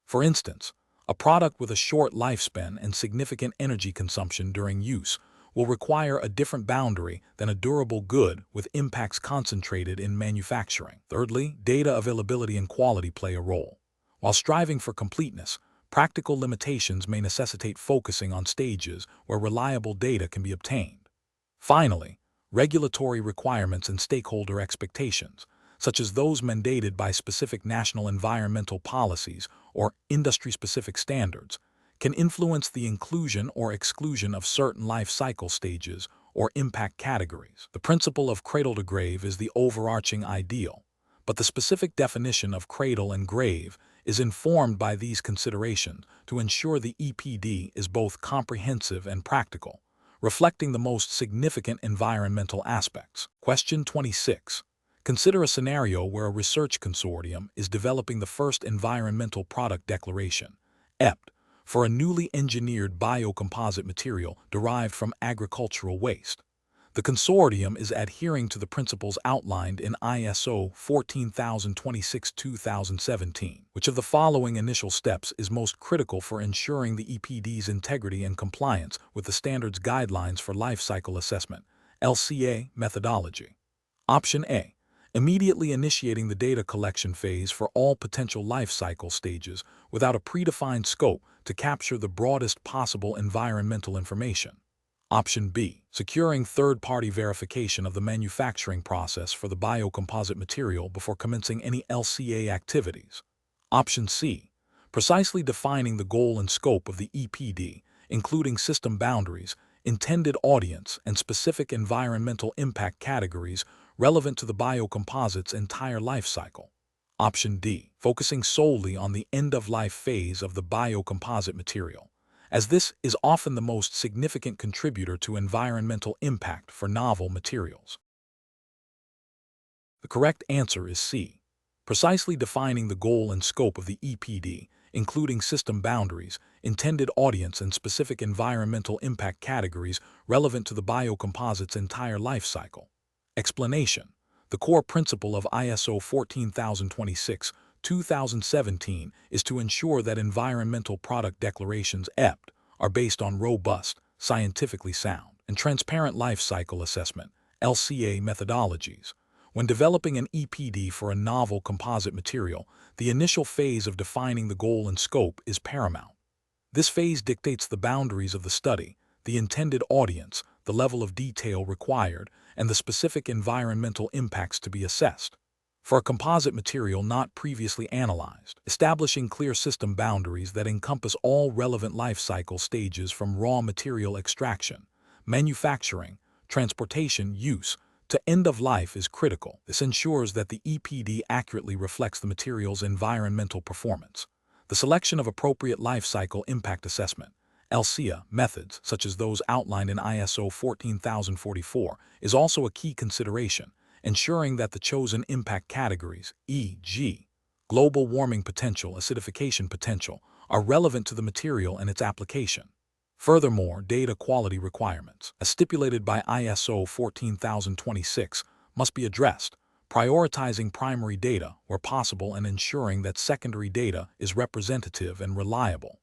Speaker 1: For instance, a product with a short lifespan and significant energy consumption during use will require a different boundary than a durable good with impacts concentrated in manufacturing. Thirdly, data availability and quality play a role. While striving for completeness, practical limitations may necessitate focusing on stages where reliable data can be obtained. Finally, regulatory requirements and stakeholder expectations, such as those mandated by specific national environmental policies or industry-specific standards, can influence the inclusion or exclusion of certain life cycle stages or impact categories. The principle of cradle to grave is the overarching ideal, but the specific definition of cradle and grave is informed by these considerations to ensure the EPD is both comprehensive and practical, reflecting the most significant environmental aspects. Question 26. Consider a scenario where a research consortium is developing the first Environmental Product Declaration, EPD, for a newly engineered biocomposite material derived from agricultural waste. The consortium is adhering to the principles outlined in ISO 14026/2017. Which of the following initial steps is most critical for ensuring the EPD's integrity and compliance with the standards guidelines for life cycle assessment, LCA methodology? Option A. Immediately initiating the data collection phase for all potential life cycle stages without a predefined scope to capture the broadest possible environmental information. Option B. Securing third-party verification of the manufacturing process for the biocomposite material before commencing any LCA activities. Option C. Precisely defining the goal and scope of the EPD, including system boundaries, intended audience, and specific environmental impact categories relevant to the biocomposite's entire life cycle. Option D. Focusing solely on the end-of-life phase of the biocomposite material, as this is often the most significant contributor to environmental impact for novel materials. The correct answer is C. Precisely defining the goal and scope of the EPD, including system boundaries, intended audience, and specific environmental impact categories relevant to the biocomposite's entire life cycle. Explanation: the core principle of ISO 14026/2017 is to ensure that environmental product declarations (EPD) are based on robust, scientifically sound, and transparent life cycle assessment (LCA) methodologies, When developing an EPD for a novel composite material, the initial phase of defining the goal and scope is paramount. This phase dictates the boundaries of the study, the intended audience, the level of detail required, and the specific environmental impacts to be assessed. For a composite material not previously analyzed, establishing clear system boundaries that encompass all relevant life cycle stages from raw material extraction, manufacturing, transportation, use, to end of life is critical. This ensures that the EPD accurately reflects the material's environmental performance. The selection of appropriate life cycle impact assessment (LCIA) methods, such as those outlined in ISO 14044, is also a key consideration, ensuring that the chosen impact categories, e.g., global warming potential, acidification potential, are relevant to the material and its application. Furthermore, data quality requirements, as stipulated by ISO 14026, must be addressed, prioritizing primary data where possible and ensuring that secondary data is representative and reliable.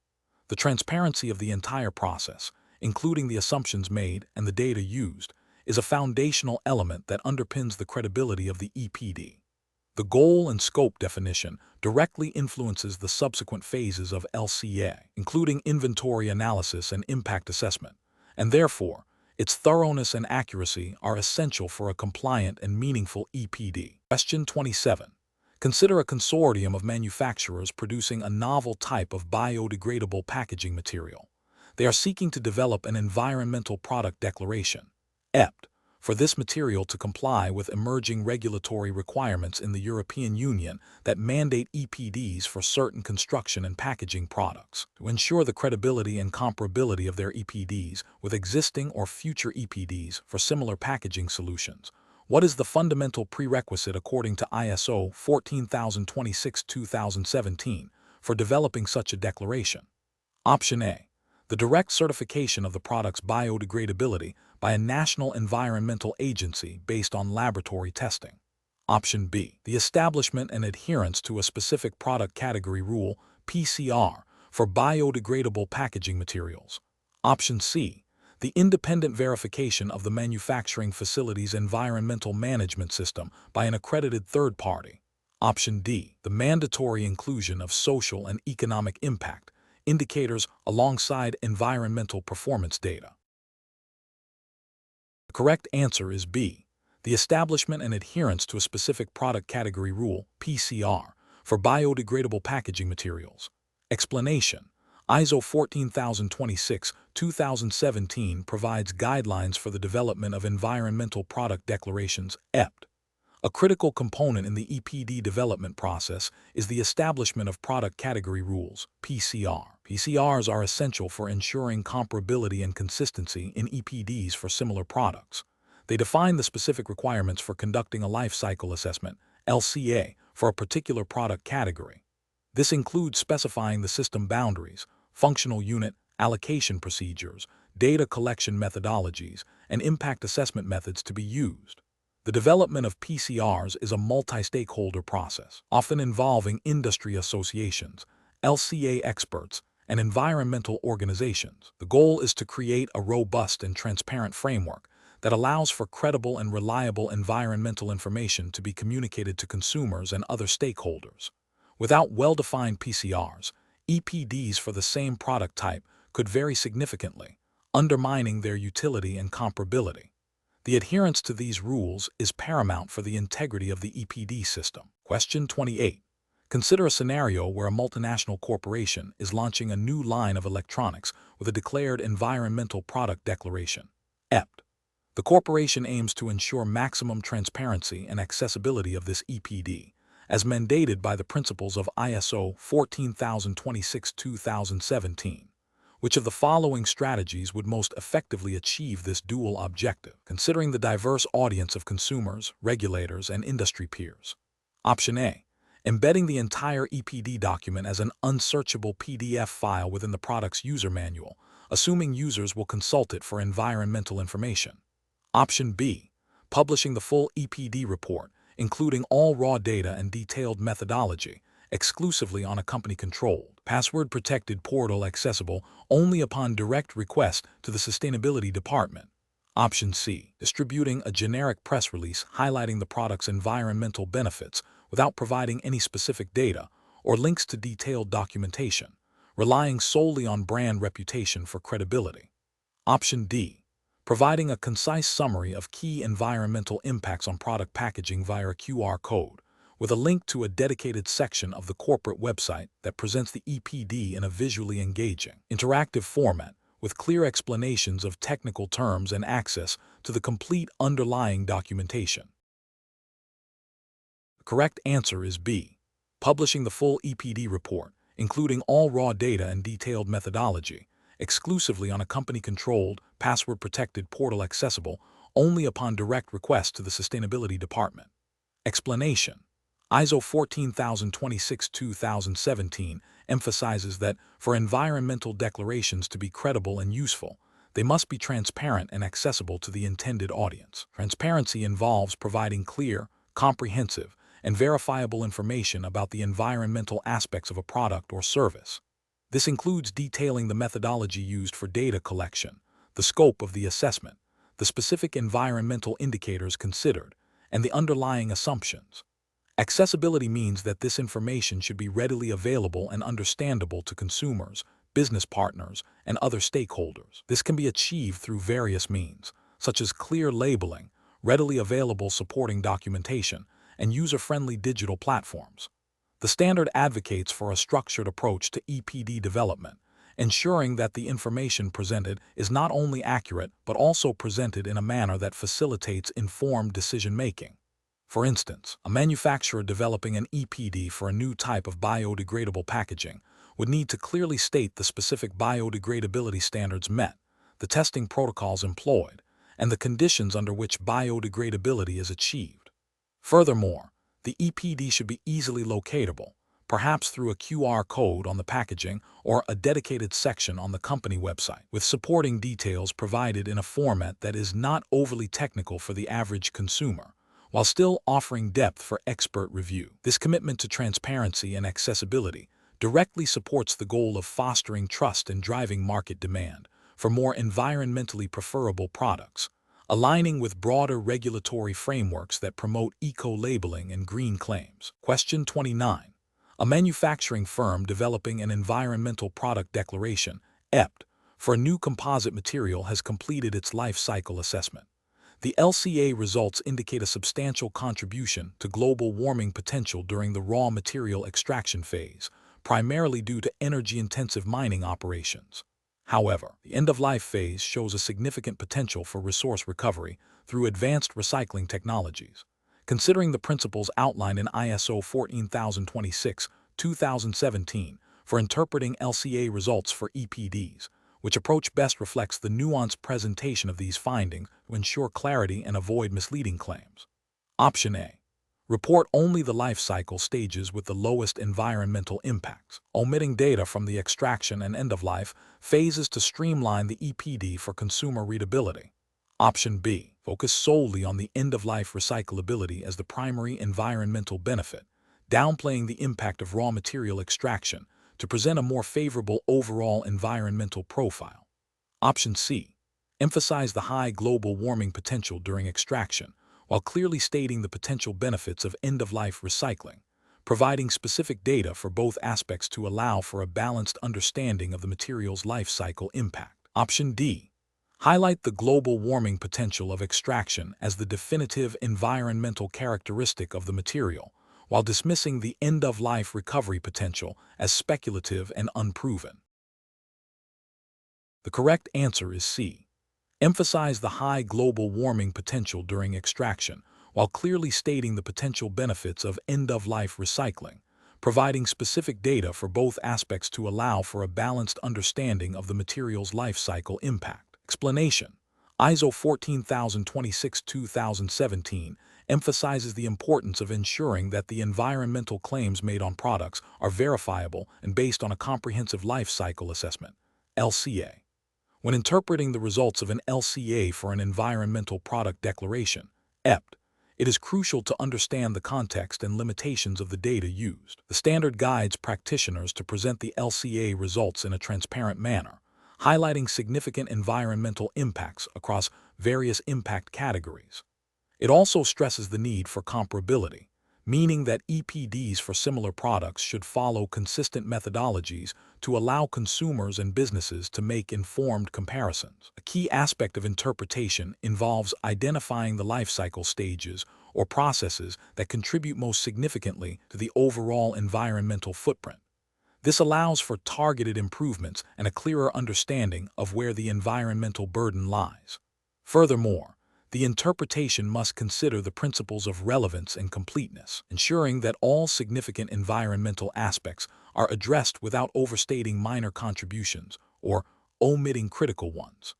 Speaker 1: The transparency of the entire process, including the assumptions made and the data used, is a foundational element that underpins the credibility of the EPD. The goal and scope definition directly influences the subsequent phases of LCA, including inventory analysis and impact assessment, and therefore, its thoroughness and accuracy are essential for a compliant and meaningful EPD. Question 27. Consider a consortium of manufacturers producing a novel type of biodegradable packaging material. They are seeking to develop an environmental product declaration, EPD, for this material to comply with emerging regulatory requirements in the European Union that mandate EPDs for certain construction and packaging products. To ensure the credibility and comparability of their EPDs with existing or future EPDs for similar packaging solutions, what is the fundamental prerequisite according to ISO 14026-2017 for developing such a declaration? Option A. The direct certification of the product's biodegradability by a national environmental agency based on laboratory testing. Option B. The establishment and adherence to a specific product category rule, PCR, for biodegradable packaging materials. Option C. The independent verification of the manufacturing facility's environmental management system by an accredited third party. Option D. The mandatory inclusion of social and economic impact indicators alongside environmental performance data. The correct answer is B. The establishment and adherence to a specific product category rule, PCR, for biodegradable packaging materials. Explanation: ISO 14026-2017 provides guidelines for the development of environmental product declarations, EPD. A critical component in the EPD development process is the establishment of product category rules, PCR. PCRs are essential for ensuring comparability and consistency in EPDs for similar products. They define the specific requirements for conducting a life cycle assessment, LCA, for a particular product category. This includes specifying the system boundaries, functional unit allocation procedures, data collection methodologies, and impact assessment methods to be used. The development of PCRs is a multi-stakeholder process, often involving industry associations, LCA experts, and environmental organizations. The goal is to create a robust and transparent framework that allows for credible and reliable environmental information to be communicated to consumers and other stakeholders. Without well-defined PCRs, EPDs for the same product type could vary significantly, undermining their utility and comparability. The adherence to these rules is paramount for the integrity of the EPD system. Question 28. Consider a scenario where a multinational corporation is launching a new line of electronics with a declared environmental product declaration, EPD. The corporation aims to ensure maximum transparency and accessibility of this EPD, as mandated by the principles of ISO 14026-2017. Which of the following strategies would most effectively achieve this dual objective, considering the diverse audience of consumers, regulators, and industry peers? Option A. Embedding the entire EPD document as an unsearchable PDF file within the product's user manual, assuming users will consult it for environmental information. Option B. Publishing the full EPD report, including all raw data and detailed methodology, exclusively on a company-controlled, password-protected portal accessible only upon direct request to the Sustainability Department. Option C. Distributing a generic press release highlighting the product's environmental benefits without providing any specific data or links to detailed documentation, relying solely on brand reputation for credibility. Option D. Providing a concise summary of key environmental impacts on product packaging via a QR code, with a link to a dedicated section of the corporate website that presents the EPD in a visually engaging, interactive format with clear explanations of technical terms and access to the complete underlying documentation. The correct answer is B. Publishing the full EPD report, including all raw data and detailed methodology, exclusively on a company-controlled, password-protected portal accessible only upon direct request to the Sustainability Department. Explanation: ISO 14026-2017 emphasizes that for environmental declarations to be credible and useful, they must be transparent and accessible to the intended audience. Transparency involves providing clear, comprehensive, and verifiable information about the environmental aspects of a product or service. This includes detailing the methodology used for data collection, the scope of the assessment, the specific environmental indicators considered, and the underlying assumptions. Accessibility means that this information should be readily available and understandable to consumers, business partners, and other stakeholders. This can be achieved through various means, such as clear labeling, readily available supporting documentation, and user-friendly digital platforms. The standard advocates for a structured approach to EPD development, ensuring that the information presented is not only accurate but also presented in a manner that facilitates informed decision-making. For instance, a manufacturer developing an EPD for a new type of biodegradable packaging would need to clearly state the specific biodegradability standards met, the testing protocols employed, and the conditions under which biodegradability is achieved. Furthermore, the EPD should be easily locatable, perhaps through a QR code on the packaging or a dedicated section on the company website, with supporting details provided in a format that is not overly technical for the average consumer, while still offering depth for expert review. This commitment to transparency and accessibility directly supports the goal of fostering trust and driving market demand for more environmentally preferable products, aligning with broader regulatory frameworks that promote eco-labeling and green claims. Question 29. A manufacturing firm developing an environmental product declaration, EPD, for a new composite material has completed its life cycle assessment. The LCA results indicate a substantial contribution to global warming potential during the raw material extraction phase, primarily due to energy-intensive mining operations. However, the end-of-life phase shows a significant potential for resource recovery through advanced recycling technologies. Considering the principles outlined in ISO 14026-2017 for interpreting LCA results for EPDs, which approach best reflects the nuanced presentation of these findings to ensure clarity and avoid misleading claims. Option A. Report only the life cycle stages with the lowest environmental impacts, omitting data from the extraction and end-of-life phases to streamline the EPD for consumer readability. Option B. Focus solely on the end-of-life recyclability as the primary environmental benefit, downplaying the impact of raw material extraction to present a more favorable overall environmental profile. Option C. Emphasize the high global warming potential during extraction, while clearly stating the potential benefits of end-of-life recycling, providing specific data for both aspects to allow for a balanced understanding of the material's life cycle impact. Option D. Highlight the global warming potential of extraction as the definitive environmental characteristic of the material, while dismissing the end-of-life recovery potential as speculative and unproven. The correct answer is C. Emphasize the high global warming potential during extraction, while clearly stating the potential benefits of end-of-life recycling, providing specific data for both aspects to allow for a balanced understanding of the material's life cycle impact. Explanation: ISO 14026-2017 emphasizes the importance of ensuring that the environmental claims made on products are verifiable and based on a comprehensive life cycle assessment, LCA. When interpreting the results of an LCA for an environmental product declaration, EPD, it is crucial to understand the context and limitations of the data used. The standard guides practitioners to present the LCA results in a transparent manner, highlighting significant environmental impacts across various impact categories. It also stresses the need for comparability, meaning that EPDs for similar products should follow consistent methodologies to allow consumers and businesses to make informed comparisons. A key aspect of interpretation involves identifying the life cycle stages or processes that contribute most significantly to the overall environmental footprint. This allows for targeted improvements and a clearer understanding of where the environmental burden lies. Furthermore, the interpretation must consider the principles of relevance and completeness, ensuring that all significant environmental aspects are addressed without overstating minor contributions or omitting critical ones.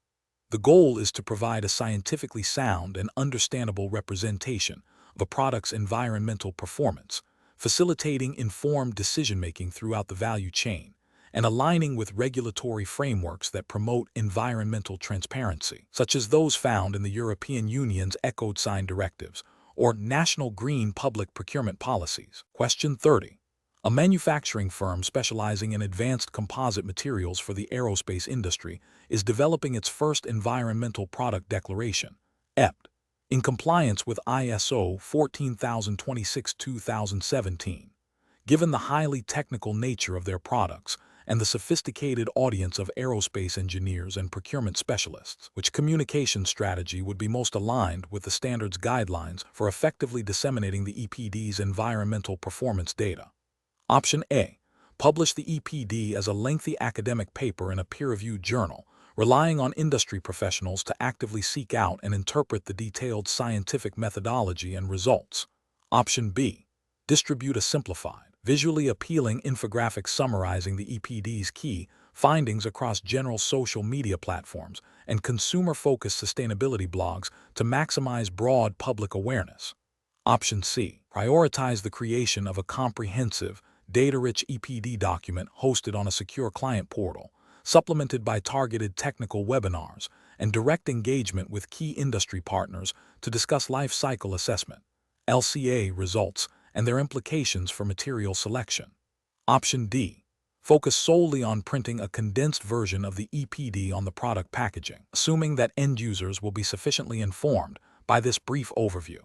Speaker 1: The goal is to provide a scientifically sound and understandable representation of a product's environmental performance, facilitating informed decision-making throughout the value chain, and aligning with regulatory frameworks that promote environmental transparency, such as those found in the European Union's Ecodesign directives or national green public procurement policies. Question 30. A manufacturing firm specializing in advanced composite materials for the aerospace industry is developing its first environmental product declaration, EPD, in compliance with ISO 14026-2017. Given the highly technical nature of their products and the sophisticated audience of aerospace engineers and procurement specialists, which communication strategy would be most aligned with the standards guidelines for effectively disseminating the EPD's environmental performance data? Option A. Publish the EPD as a lengthy academic paper in a peer-reviewed journal, relying on industry professionals to actively seek out and interpret the detailed scientific methodology and results. Option B. Distribute a simplified, visually appealing infographic summarizing the EPD's key findings across general social media platforms and consumer-focused sustainability blogs to maximize broad public awareness. Option C. Prioritize the creation of a comprehensive, data-rich EPD document hosted on a secure client portal, supplemented by targeted technical webinars and direct engagement with key industry partners to discuss life cycle assessment, LCA results, and their implications for material selection. Option D. Focus solely on printing a condensed version of the EPD on the product packaging, assuming that end users will be sufficiently informed by this brief overview.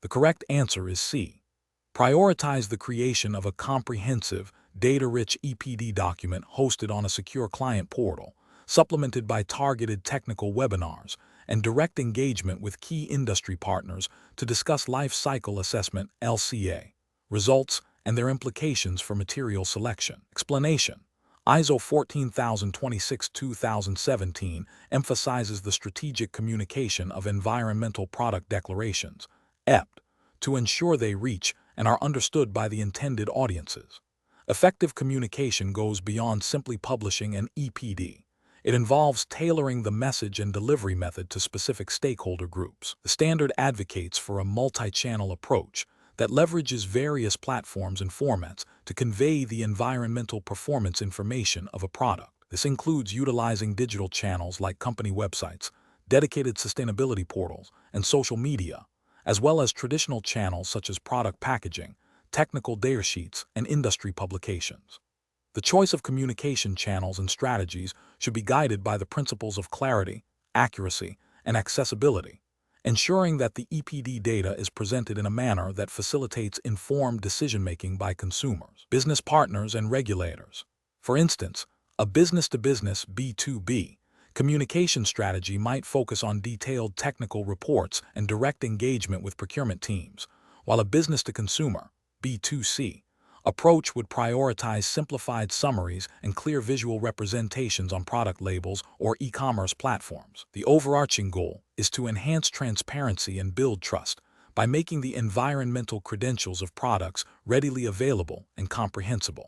Speaker 1: The correct answer is C. Prioritize the creation of a comprehensive, data-rich EPD document hosted on a secure client portal, supplemented by targeted technical webinars and direct engagement with key industry partners to discuss life cycle assessment (LCA) results and their implications for material selection. Explanation: ISO 14026-2017 emphasizes the strategic communication of environmental product declarations (EPD) to ensure they reach and are understood by the intended audiences. Effective communication goes beyond simply publishing an EPD. It involves tailoring the message and delivery method to specific stakeholder groups. The standard advocates for a multi-channel approach that leverages various platforms and formats to convey the environmental performance information of a product. This includes utilizing digital channels like company websites, dedicated sustainability portals, and social media, as well as traditional channels such as product packaging, technical data sheets, and industry publications. The choice of communication channels and strategies should be guided by the principles of clarity, accuracy, and accessibility, ensuring that the EPD data is presented in a manner that facilitates informed decision-making by consumers, business partners, and regulators. For instance, a business-to-business (B2B) communication strategy might focus on detailed technical reports and direct engagement with procurement teams, while a business-to-consumer (B2C) approach would prioritize simplified summaries and clear visual representations on product labels or e-commerce platforms. The overarching goal is to enhance transparency and build trust by making the environmental credentials of products readily available and comprehensible.